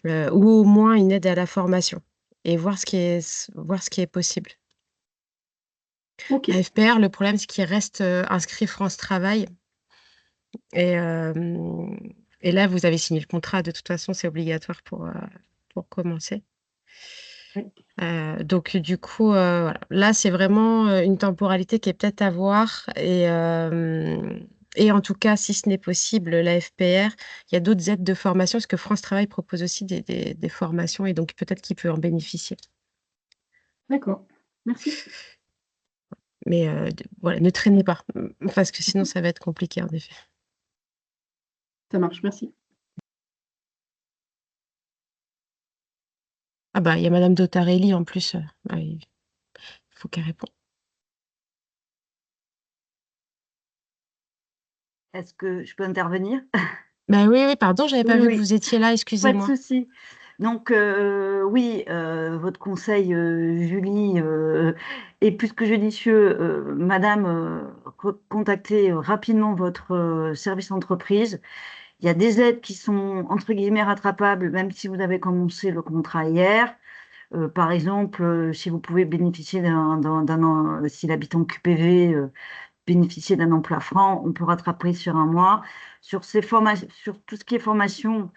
ou au moins une aide à la formation et voir voir ce qui est possible. Ok, AFPR, le problème, c'est qu'il reste inscrit France Travail. Et, et là, vous avez signé le contrat. De toute façon, c'est obligatoire pour commencer. oui. Donc, du coup, voilà. Là, c'est vraiment une temporalité qui est peut-être à voir. Et en tout cas, si ce n'est possible, la FPR, il y a d'autres aides de formation, parce que France Travail propose aussi des formations, et donc peut-être qu'il peut en bénéficier. D'accord, merci. Mais voilà, ne traînez pas, parce que sinon, ça va être compliqué, en effet. Ça marche, merci. Ah bah, il y a Madame Dotarelli en plus. Il faut qu'elle réponde. Est-ce que je peux intervenir? Bah oui, oui, pardon, j'avais pas Oui, vu que oui, vous étiez là, pas de excusez-moi. souci. Donc, oui, votre conseil, Julie, est plus que judicieux. Madame, contactez rapidement votre service entreprise. Il y a des aides qui sont, entre guillemets, rattrapables, même si vous avez commencé le contrat hier. Par exemple, si vous pouvez bénéficier si l'habitant QPV bénéficier d'un emploi franc, on peut rattraper sur un mois. Sur tout ce qui est formation,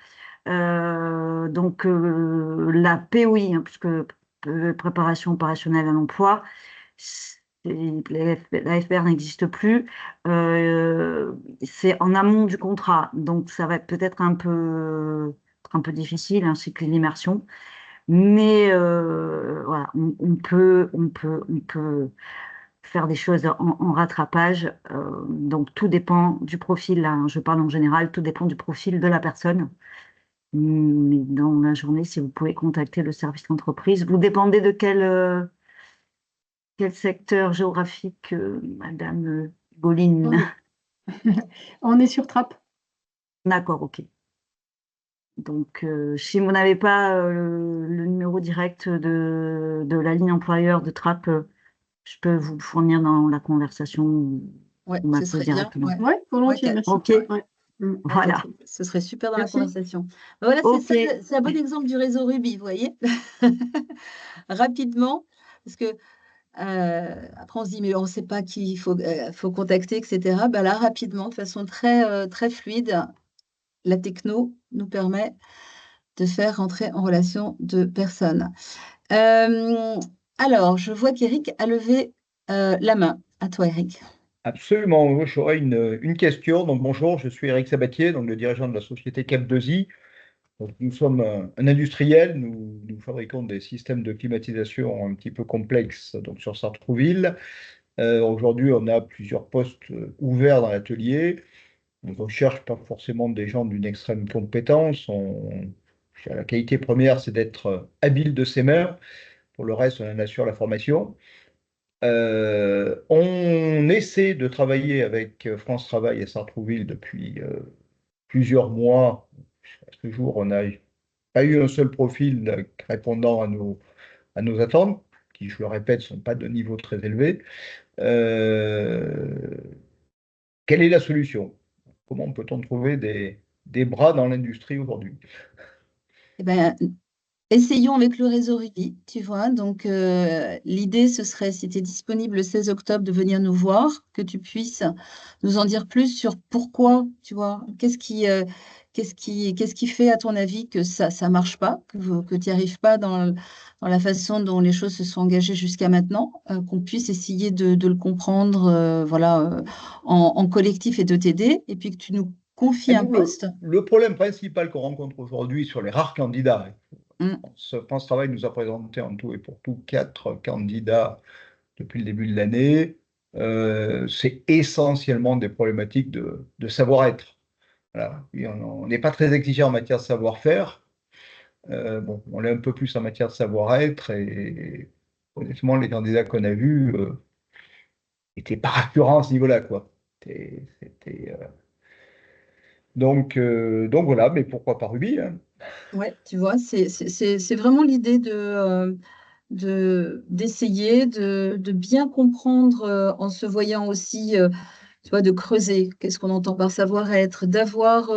donc la POI, hein, puisque préparation opérationnelle à l'emploi, la FPR n'existe plus. C'est en amont du contrat, donc ça va peut-être un peu difficile, ainsi que l'immersion. Mais voilà, on peut faire des choses en rattrapage. Donc tout dépend du profil, là, hein, je parle en général, tout dépend du profil de la personne. Mais dans la journée, si vous pouvez contacter le service d'entreprise, vous dépendez de quel secteur géographique, Madame Boline? On est sur Trappes. D'accord, ok. Donc, si vous n'avez pas le numéro direct de la ligne employeur de Trappes, je peux vous le fournir dans la conversation. Ouais, Vous ce m'appelez serait bien. directement. Ouais. Ouais, volontiers, Ouais, merci. Ok, Ouais. voilà. ce serait super dans la Merci. conversation. Voilà, Ok. c'est un bon exemple du réseau Ruby, vous voyez. Rapidement, parce que après on se dit, mais on ne sait pas qui il faut contacter, etc. Bah là, rapidement, de façon très fluide, la techno nous permet de faire rentrer en relation deux personnes. Alors, je vois qu'Éric a levé la main. À toi, Éric. Absolument, moi j'aurais une question. Donc bonjour, je suis Eric Sabatier, donc le dirigeant de la société Cap2i. Donc, nous sommes un industriel, nous fabriquons des systèmes de climatisation un petit peu complexes donc sur Sartrouville. Aujourd'hui, on a plusieurs postes ouverts dans l'atelier. On ne recherche pas forcément des gens d'une extrême compétence. La qualité première, c'est d'être habile de ses mains. Pour le reste, on en assure la formation. On essaie de travailler avec France Travail et Sartrouville depuis plusieurs mois. À ce jour, on n'a pas eu un seul profil répondant à nos attentes, qui, je le répète, ne sont pas de niveau très élevé. Euh, Quelle est la solution? Comment peut-on trouver des bras dans l'industrie aujourd'hui? Eh ben, Essayons avec le réseau Ruby, tu vois. Donc, l'idée, ce serait, si tu es disponible le 16 octobre, de venir nous voir, que tu puisses nous en dire plus sur pourquoi, tu vois. Qu'est-ce qui fait, à ton avis, que ça ne marche pas, que tu n'y arrives pas dans la façon dont les choses se sont engagées jusqu'à maintenant, qu'on puisse essayer de le comprendre, voilà, en collectif et de t'aider, et puis que tu nous confies un Nous, poste. le problème principal qu'on rencontre aujourd'hui sur les rares candidats, France Travail nous a présenté en tout et pour tout 4 candidats depuis le début de l'année. C'est essentiellement des problématiques de savoir-être. Voilà. On n'est pas très exigeant en matière de savoir-faire. Bon, on l'est un peu plus en matière de savoir-être et honnêtement, les candidats qu'on a vus n'étaient pas rassurants à ce niveau-là, quoi. Donc voilà, mais pourquoi pas Ruby, hein. Ouais, tu vois, c'est vraiment l'idée d'essayer de bien comprendre en se voyant aussi, tu vois, de creuser. Qu'est-ce qu'on entend par savoir-être, d'avoir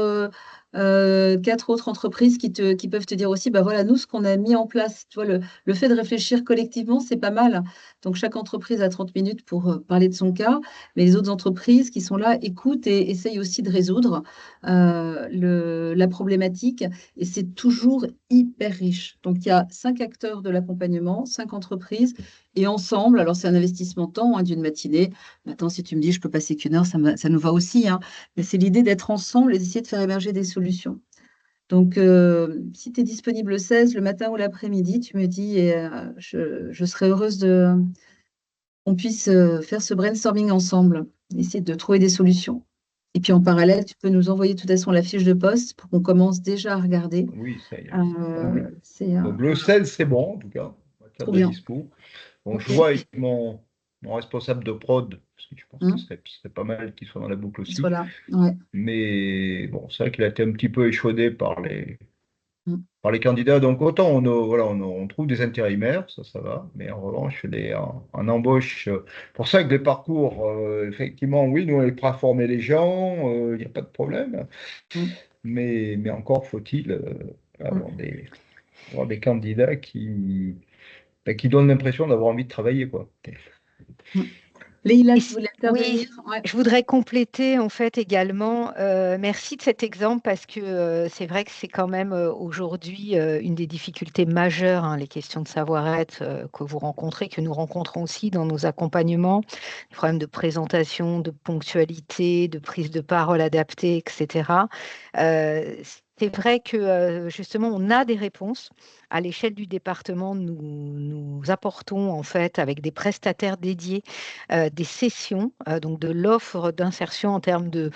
4 autres entreprises qui peuvent te dire aussi, bah voilà, nous, ce qu'on a mis en place, tu vois, le fait de réfléchir collectivement, c'est pas mal. Donc, chaque entreprise a 30 minutes pour parler de son cas, mais les autres entreprises qui sont là écoutent et essayent aussi de résoudre la problématique. Et c'est toujours hyper riche. Donc, il y a 5 acteurs de l'accompagnement, 5 entreprises, et ensemble, alors c'est un investissement de temps, hein, d'une matinée. Maintenant, si tu me dis, je peux passer qu'une heure, ça nous va aussi, hein. Mais c'est l'idée d'être ensemble et d'essayer de faire émerger des solutions. Donc, si tu es disponible le 16, le matin ou l'après-midi, tu me dis, et je serais heureuse qu'on puisse faire ce brainstorming ensemble, essayer de trouver des solutions. Et puis, en parallèle, tu peux nous envoyer de toute façon la fiche de poste pour qu'on commence déjà à regarder. Oui, ça y est. C'est Donc le 16, c'est bon, en tout cas, en matière trop de bien. dispo. Donc je Ok. vois avec mon responsable de prod, parce que je pense que ce serait pas mal qu'il soit dans la boucle Qu'il aussi. soit là. Ouais. Mais bon, c'est vrai qu'il a été un petit peu échaudé par les Mm. candidats. Donc autant on trouve des intérimaires, ça va, mais en revanche, en embauche, pour ça que les parcours, effectivement, oui, nous on est prêts à former les gens, il n'y a pas de problème, Mm. mais encore faut-il avoir des candidats qui donnent l'impression d'avoir envie de travailler, quoi. Leïla, Et tu voulais oui, intervenir? Ouais. je voudrais compléter en fait également. Merci de cet exemple parce que c'est vrai que c'est quand même aujourd'hui une des difficultés majeures, hein, les questions de savoir-être que vous rencontrez, que nous rencontrons aussi dans nos accompagnements, les problèmes de présentation, de ponctualité, de prise de parole adaptée, etc. C'est vrai que justement, on a des réponses. À l'échelle du département, nous apportons en fait avec des prestataires dédiés des sessions, donc de l'offre d'insertion en termes de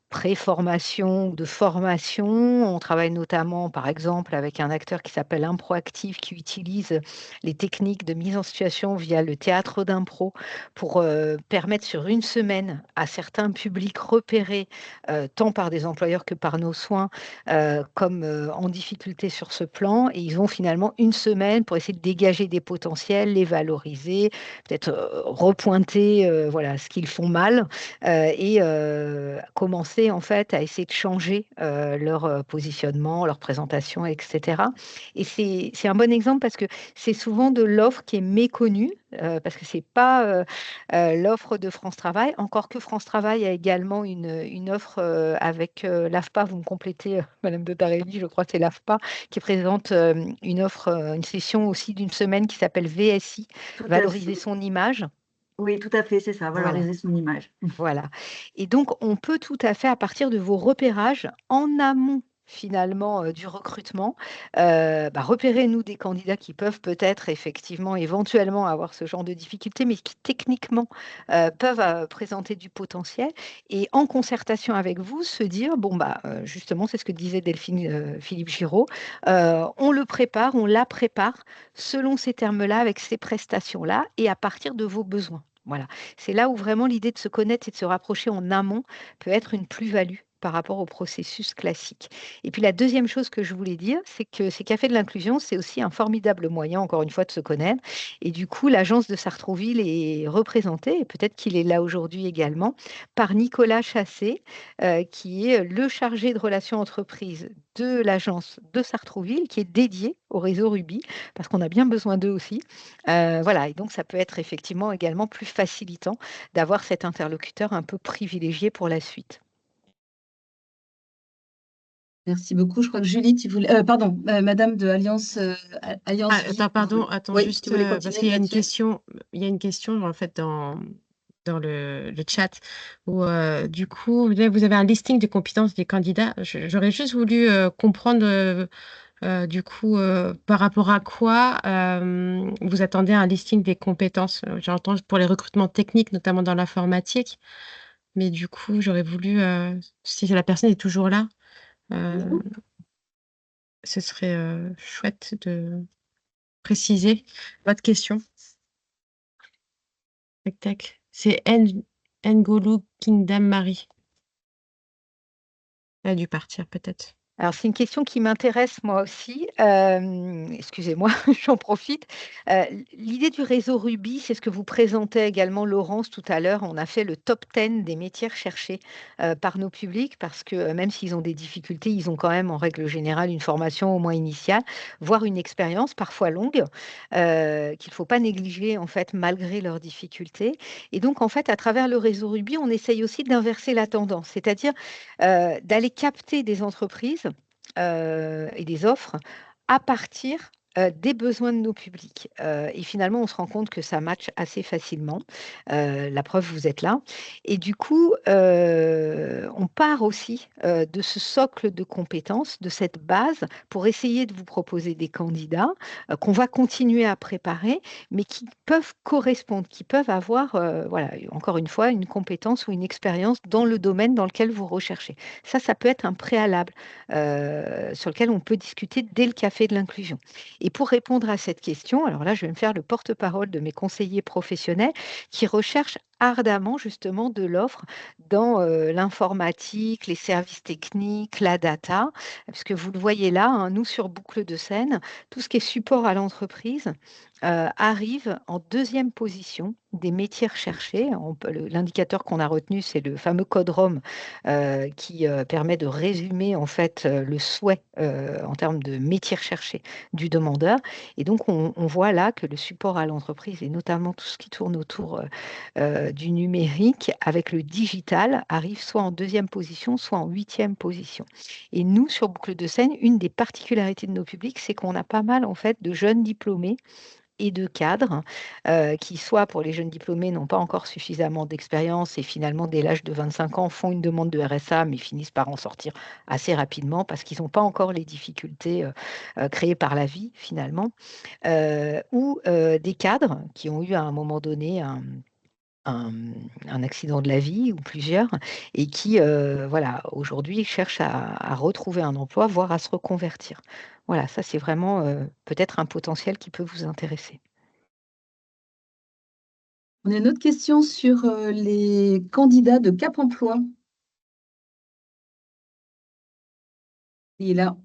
pré-formation ou de formation. On travaille notamment, par exemple, avec un acteur qui s'appelle Improactive, qui utilise les techniques de mise en situation via le théâtre d'impro pour permettre sur une semaine à certains publics repérés, tant par des employeurs que par nos soins, comme en difficulté sur ce plan. Et ils ont finalement une semaine pour essayer de dégager des potentiels, les valoriser, peut-être repointer voilà, ce qu'ils font mal et commencer en fait à essayer de changer leur positionnement, leur présentation, etc. Et c'est un bon exemple parce que c'est souvent de l'offre qui est méconnue, parce que ce n'est pas l'offre de France Travail, encore que France Travail a également une offre avec l'AFPA, vous me complétez, Madame de Tarelli, je crois que c'est l'AFPA, qui présente une offre, une session aussi d'une semaine qui s'appelle VSI, valoriser son image. Oui, tout à fait, c'est ça, valoriser son image. Voilà. Et donc, on peut tout à fait, à partir de vos repérages, en amont finalement du recrutement, repérer nous des candidats qui peuvent peut-être effectivement, éventuellement avoir ce genre de difficultés, mais qui techniquement peuvent présenter du potentiel et en concertation avec vous, se dire, justement, c'est ce que disait Delphine Philippe Giraud, on le prépare, on la prépare selon ces termes-là, avec ces prestations-là et à partir de vos besoins. Voilà. C'est là où vraiment l'idée de se connaître et de se rapprocher en amont peut être une plus-value par rapport au processus classique. Et puis la deuxième chose que je voulais dire, c'est que ces cafés de l'inclusion, c'est aussi un formidable moyen, encore une fois, de se connaître. Et du coup, l'agence de Sartrouville est représentée, et peut-être qu'il est là aujourd'hui également, par Nicolas Chassé, qui est le chargé de relations entreprises de l'agence de Sartrouville, qui est dédié au réseau Ruby, parce qu'on a bien besoin d'eux aussi. Voilà, et donc ça peut être effectivement également plus facilitant d'avoir cet interlocuteur un peu privilégié pour la suite. Merci beaucoup. Je crois que Julie, tu voulais. Pardon, Madame de Alliance, Alliance Vie. Attends, Oui, juste tu voulais parce continuer qu'il y a une là-dessus. question, en fait dans le chat où du coup là, vous avez un listing de compétences des candidats. J'aurais juste voulu comprendre du coup par rapport à quoi vous attendez un listing des compétences. J'entends pour les recrutements techniques, notamment dans l'informatique, mais du coup j'aurais voulu si la personne est toujours là. Ce serait chouette de préciser votre question. Tac, tac. C'est N'Golo Kingdom Marie. Elle a dû partir peut-être. Alors, c'est une question qui m'intéresse moi aussi. Excusez-moi, j'en profite. L'idée du réseau Ruby, c'est ce que vous présentait également Laurence tout à l'heure. On a fait le top 10 des métiers recherchés par nos publics parce que même s'ils ont des difficultés, ils ont quand même en règle générale une formation au moins initiale, voire une expérience parfois longue qu'il ne faut pas négliger en fait malgré leurs difficultés. Et donc en fait, à travers le réseau Ruby, on essaye aussi d'inverser la tendance, c'est-à-dire d'aller capter des entreprises et des offres à partir des besoins de nos publics. Et finalement, on se rend compte que ça match assez facilement. La preuve, vous êtes là. Et du coup, on part aussi de ce socle de compétences, de cette base, pour essayer de vous proposer des candidats qu'on va continuer à préparer, mais qui peuvent correspondre, qui peuvent avoir, voilà, encore une fois, une compétence ou une expérience dans le domaine dans lequel vous recherchez. Ça peut être un préalable sur lequel on peut discuter dès le café de l'inclusion. Et pour répondre à cette question, alors là, je vais me faire le porte-parole de mes conseillers professionnels qui recherchent ardemment justement de l'offre dans l'informatique, les services techniques, la data, puisque vous le voyez là, hein, nous sur Boucle de Seine, tout ce qui est support à l'entreprise arrive en deuxième position des métiers recherchés. L'indicateur qu'on a retenu, c'est le fameux code ROM qui permet de résumer en fait le souhait en termes de métiers recherchés du demandeur. Et donc, on voit là que le support à l'entreprise et notamment tout ce qui tourne autour du numérique avec le digital arrive soit en deuxième position, soit en huitième position. Et nous, sur Boucle de Seine, une des particularités de nos publics, c'est qu'on a pas mal en fait de jeunes diplômés et de cadres qui, soit pour les jeunes diplômés, n'ont pas encore suffisamment d'expérience et finalement, dès l'âge de 25 ans, font une demande de RSA, mais finissent par en sortir assez rapidement parce qu'ils n'ont pas encore les difficultés créées par la vie, finalement, ou des cadres qui ont eu à un moment donné un accident de la vie ou plusieurs et qui, voilà, aujourd'hui cherchent à retrouver un emploi, voire à se reconvertir. Voilà, ça, c'est vraiment peut-être un potentiel qui peut vous intéresser. On a une autre question sur les candidats de Cap Emploi. Il est là.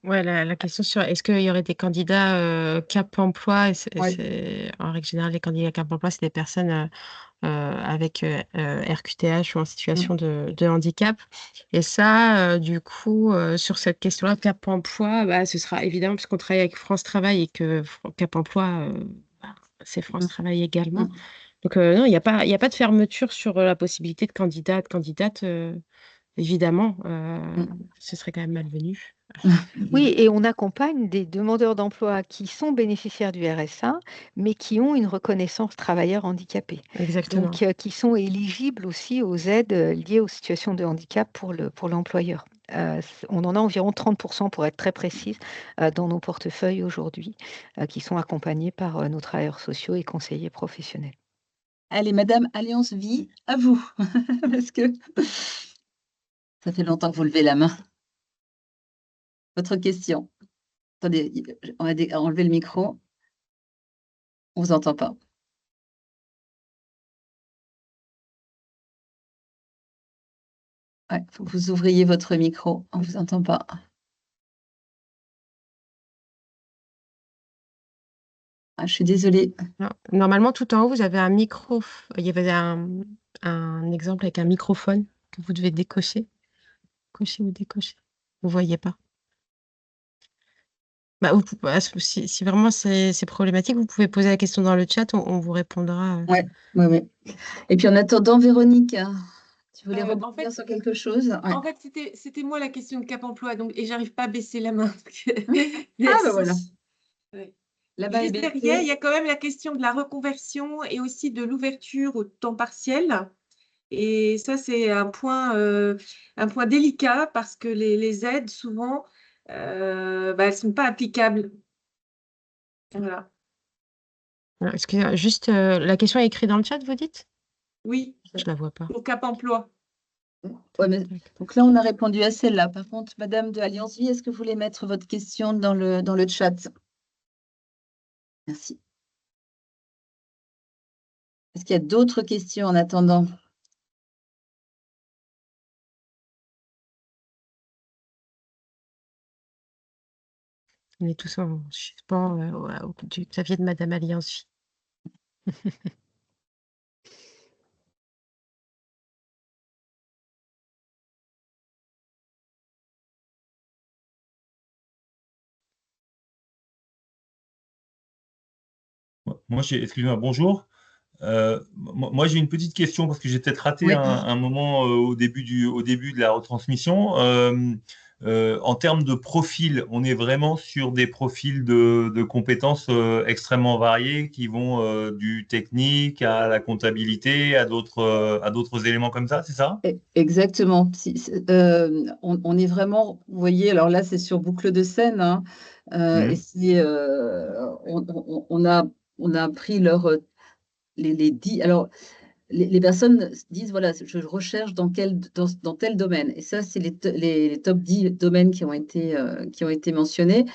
Ouais, la question sur est-ce qu'il y aurait des candidats Cap Emploi Ouais. en règle générale, les candidats Cap Emploi, c'est des personnes avec RQTH ou en situation de handicap. Et ça, du coup, sur cette question-là, Cap Emploi, bah, ce sera évidemment, puisqu'on travaille avec France Travail et que Cap Emploi, bah, c'est France Travail également. Donc, non, il n'y a pas de fermeture sur la possibilité de candidat, de candidate. Évidemment, ce serait quand même malvenu. Oui, et on accompagne des demandeurs d'emploi qui sont bénéficiaires du RSA, mais qui ont une reconnaissance travailleur handicapé. Exactement. Donc, qui sont éligibles aussi aux aides liées aux situations de handicap pour l'employeur. On en a environ 30%, pour être très précise, dans nos portefeuilles aujourd'hui, qui sont accompagnés par nos travailleurs sociaux et conseillers professionnels. Allez, Madame Alliance Vie, à vous. Parce que ça fait longtemps que vous levez la main. Votre question. Attendez, on va enlever le micro. On ne vous entend pas. Ouais, faut que vous ouvriez votre micro. On ne vous entend pas. Ah, je suis désolée. Non. Normalement, tout en haut, vous avez un micro. Il y avait un exemple avec un microphone que vous devez décocher. Cocher ou décocher. Vous ne voyez pas. Bah, si vraiment c'est problématique, vous pouvez poser la question dans le chat, on vous répondra. Ouais, ouais, ouais. Et puis en attendant, Véronique, tu voulais En rebondir fait, sur quelque chose? Ouais. en fait, c'était moi la question de Cap Emploi, donc, et j'arrive pas à baisser la main. Ah, ben voilà. Ouais. Là-bas est Juste derrière, il baissé. y a quand même la question de la reconversion et aussi de l'ouverture au temps partiel. Et ça, c'est un point délicat parce que les aides, souvent, elles ne sont pas applicables. Voilà. Alors, juste, la question est écrite dans le chat, vous dites? Oui, Je la vois pas. au Cap Emploi. Ouais, mais, donc là, on a répondu à celle-là. Par contre, Madame de Alliance Vie, est-ce que vous voulez mettre votre question dans le chat? Merci. Est-ce qu'il y a d'autres questions en attendant? On est tous en suspens du clavier de Madame Alliance Vie. Moi, excusez-moi, bonjour. Moi, j'ai une petite question parce que j'ai peut-être raté Oui. un moment au début de la retransmission. En termes de profil, on est vraiment sur des profils de compétences extrêmement variés qui vont du technique à la comptabilité, à d'autres éléments comme ça, c'est ça? Exactement. On est vraiment, vous voyez, alors là, c'est sur boucle de scène, hein, et on a pris les 10. Alors, les personnes disent, voilà, je recherche dans tel domaine. Et ça, c'est les top 10 domaines qui ont été mentionnés.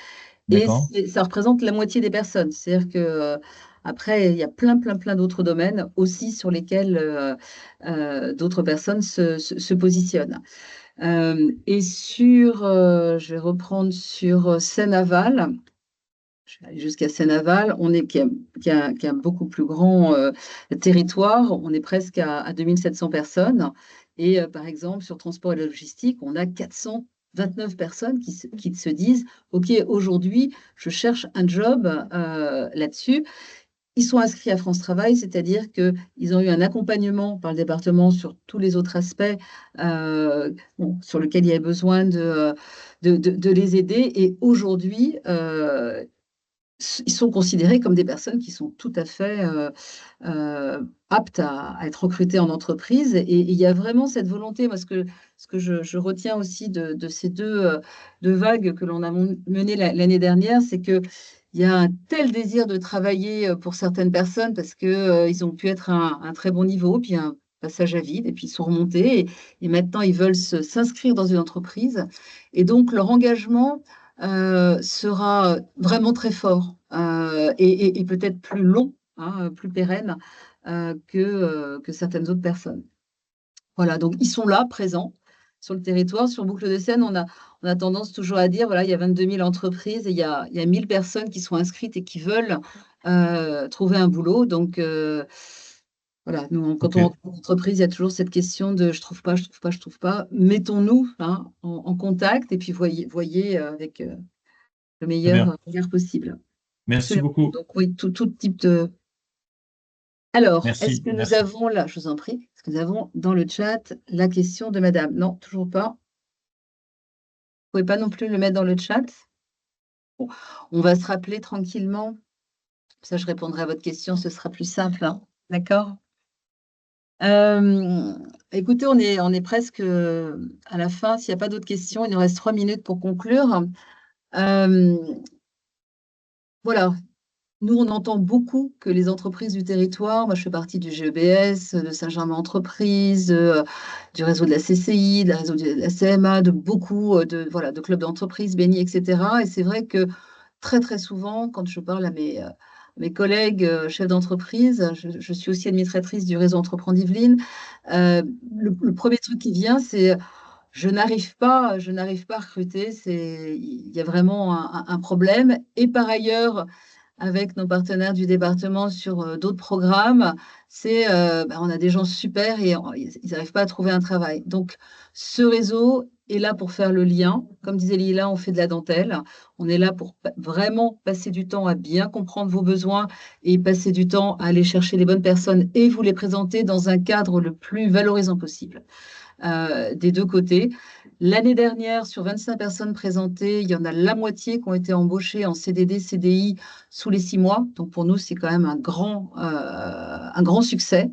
Et D'accord. ça représente la moitié des personnes. C'est-à-dire que après, il y a plein d'autres domaines aussi sur lesquels d'autres personnes se positionnent. Je vais reprendre sur Seine-Aval. Je vais aller jusqu'à Seine-Aval. Qui a un beaucoup plus grand territoire. On est presque à 2700 personnes. Et par exemple, sur transport et logistique, on a 429 personnes qui se disent, OK, aujourd'hui, je cherche un job là-dessus. Ils sont inscrits à France Travail, c'est-à-dire qu'ils ont eu un accompagnement par le département sur tous les autres aspects sur lesquels il y avait besoin de les aider. Et aujourd'hui, ils sont considérés comme des personnes qui sont tout à fait aptes à être recrutées en entreprise. Et il y a vraiment cette volonté, moi, ce que je retiens aussi de ces deux vagues que l'on a menées l'année dernière, c'est qu'il y a un tel désir de travailler pour certaines personnes parce qu'ils ont pu être à un très bon niveau, puis un passage à vide, et puis ils sont remontés. Et maintenant, ils veulent s'inscrire dans une entreprise. Et donc, leur engagement sera vraiment très fort et peut-être plus long, hein, plus pérenne que certaines autres personnes. Voilà, donc ils sont là, présents sur le territoire. Sur Boucle de Seine, on a tendance toujours à dire, voilà, il y a 22 000 entreprises et il y a 1000 personnes qui sont inscrites et qui veulent trouver un boulot. Donc, voilà, nous, quand on rentre en entreprise, il y a toujours cette question de je trouve pas, je trouve pas, je trouve pas. Mettons-nous en contact et puis voyez avec le Très bien. meilleur possible. Merci Absolument. beaucoup. Donc oui, tout type de. Alors, est-ce Merci. que nous avons là, je vous en prie, est-ce que nous avons dans le chat la question de madame? Non, toujours pas. Vous ne pouvez pas non plus le mettre dans le chat? Bon, on va se rappeler tranquillement. Ça, je répondrai à votre question, ce sera plus simple, hein. D'accord? Écoutez, on est presque à la fin. S'il n'y a pas d'autres questions, il nous reste 3 minutes pour conclure. Voilà, nous, on entend beaucoup que les entreprises du territoire, moi je fais partie du GEBS, de Saint-Germain Entreprises, du réseau de la CCI, du réseau de la CMA, de beaucoup de clubs d'entreprise, Béni, etc. Et c'est vrai que très souvent, quand je parle à mes collègues chefs d'entreprise, je suis aussi administratrice du réseau Entreprendre Yvelines, le premier truc qui vient, c'est je n'arrive pas à recruter, il y a vraiment un problème. Et par ailleurs, avec nos partenaires du département sur d'autres programmes, on a des gens super et ils n'arrivent pas à trouver un travail. Donc, ce réseau est là pour faire le lien. Comme disait Lila, on fait de la dentelle. On est là pour vraiment passer du temps à bien comprendre vos besoins et passer du temps à aller chercher les bonnes personnes et vous les présenter dans un cadre le plus valorisant possible. Des deux côtés. L'année dernière, sur 25 personnes présentées, il y en a la moitié qui ont été embauchées en CDD, CDI sous les 6 mois. Donc pour nous, c'est quand même un grand succès.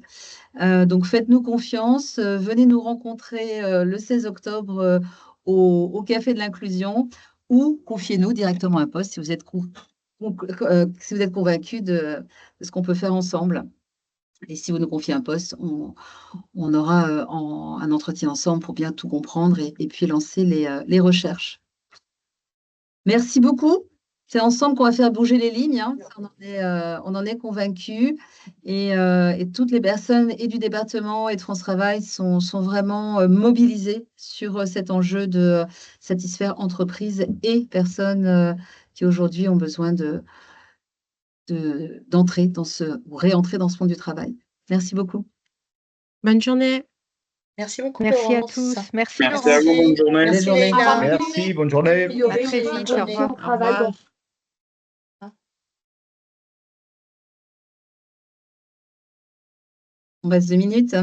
Donc faites-nous confiance, venez nous rencontrer le 16 octobre au Café de l'Inclusion ou confiez-nous directement un poste si vous êtes convaincu de ce qu'on peut faire ensemble. Et si vous nous confiez un poste, on aura un entretien ensemble pour bien tout comprendre et puis lancer les recherches. Merci beaucoup. C'est ensemble qu'on va faire bouger les lignes, hein. On en est convaincus. Et toutes les personnes et du département et de France Travail sont vraiment mobilisées sur cet enjeu de satisfaire entreprises et personnes qui aujourd'hui ont besoin d'entrer ou réentrer dans ce monde du travail. Merci beaucoup. Bonne journée. Merci beaucoup, Merci à Laurence. tous. Merci, Merci à Laurence. vous, bonne journée. Merci, Bonne journée. Leïla. Merci, bonne journée. Améliorer À très les vite, au conditions revoir. de travail. Au revoir. On reste 2 minutes.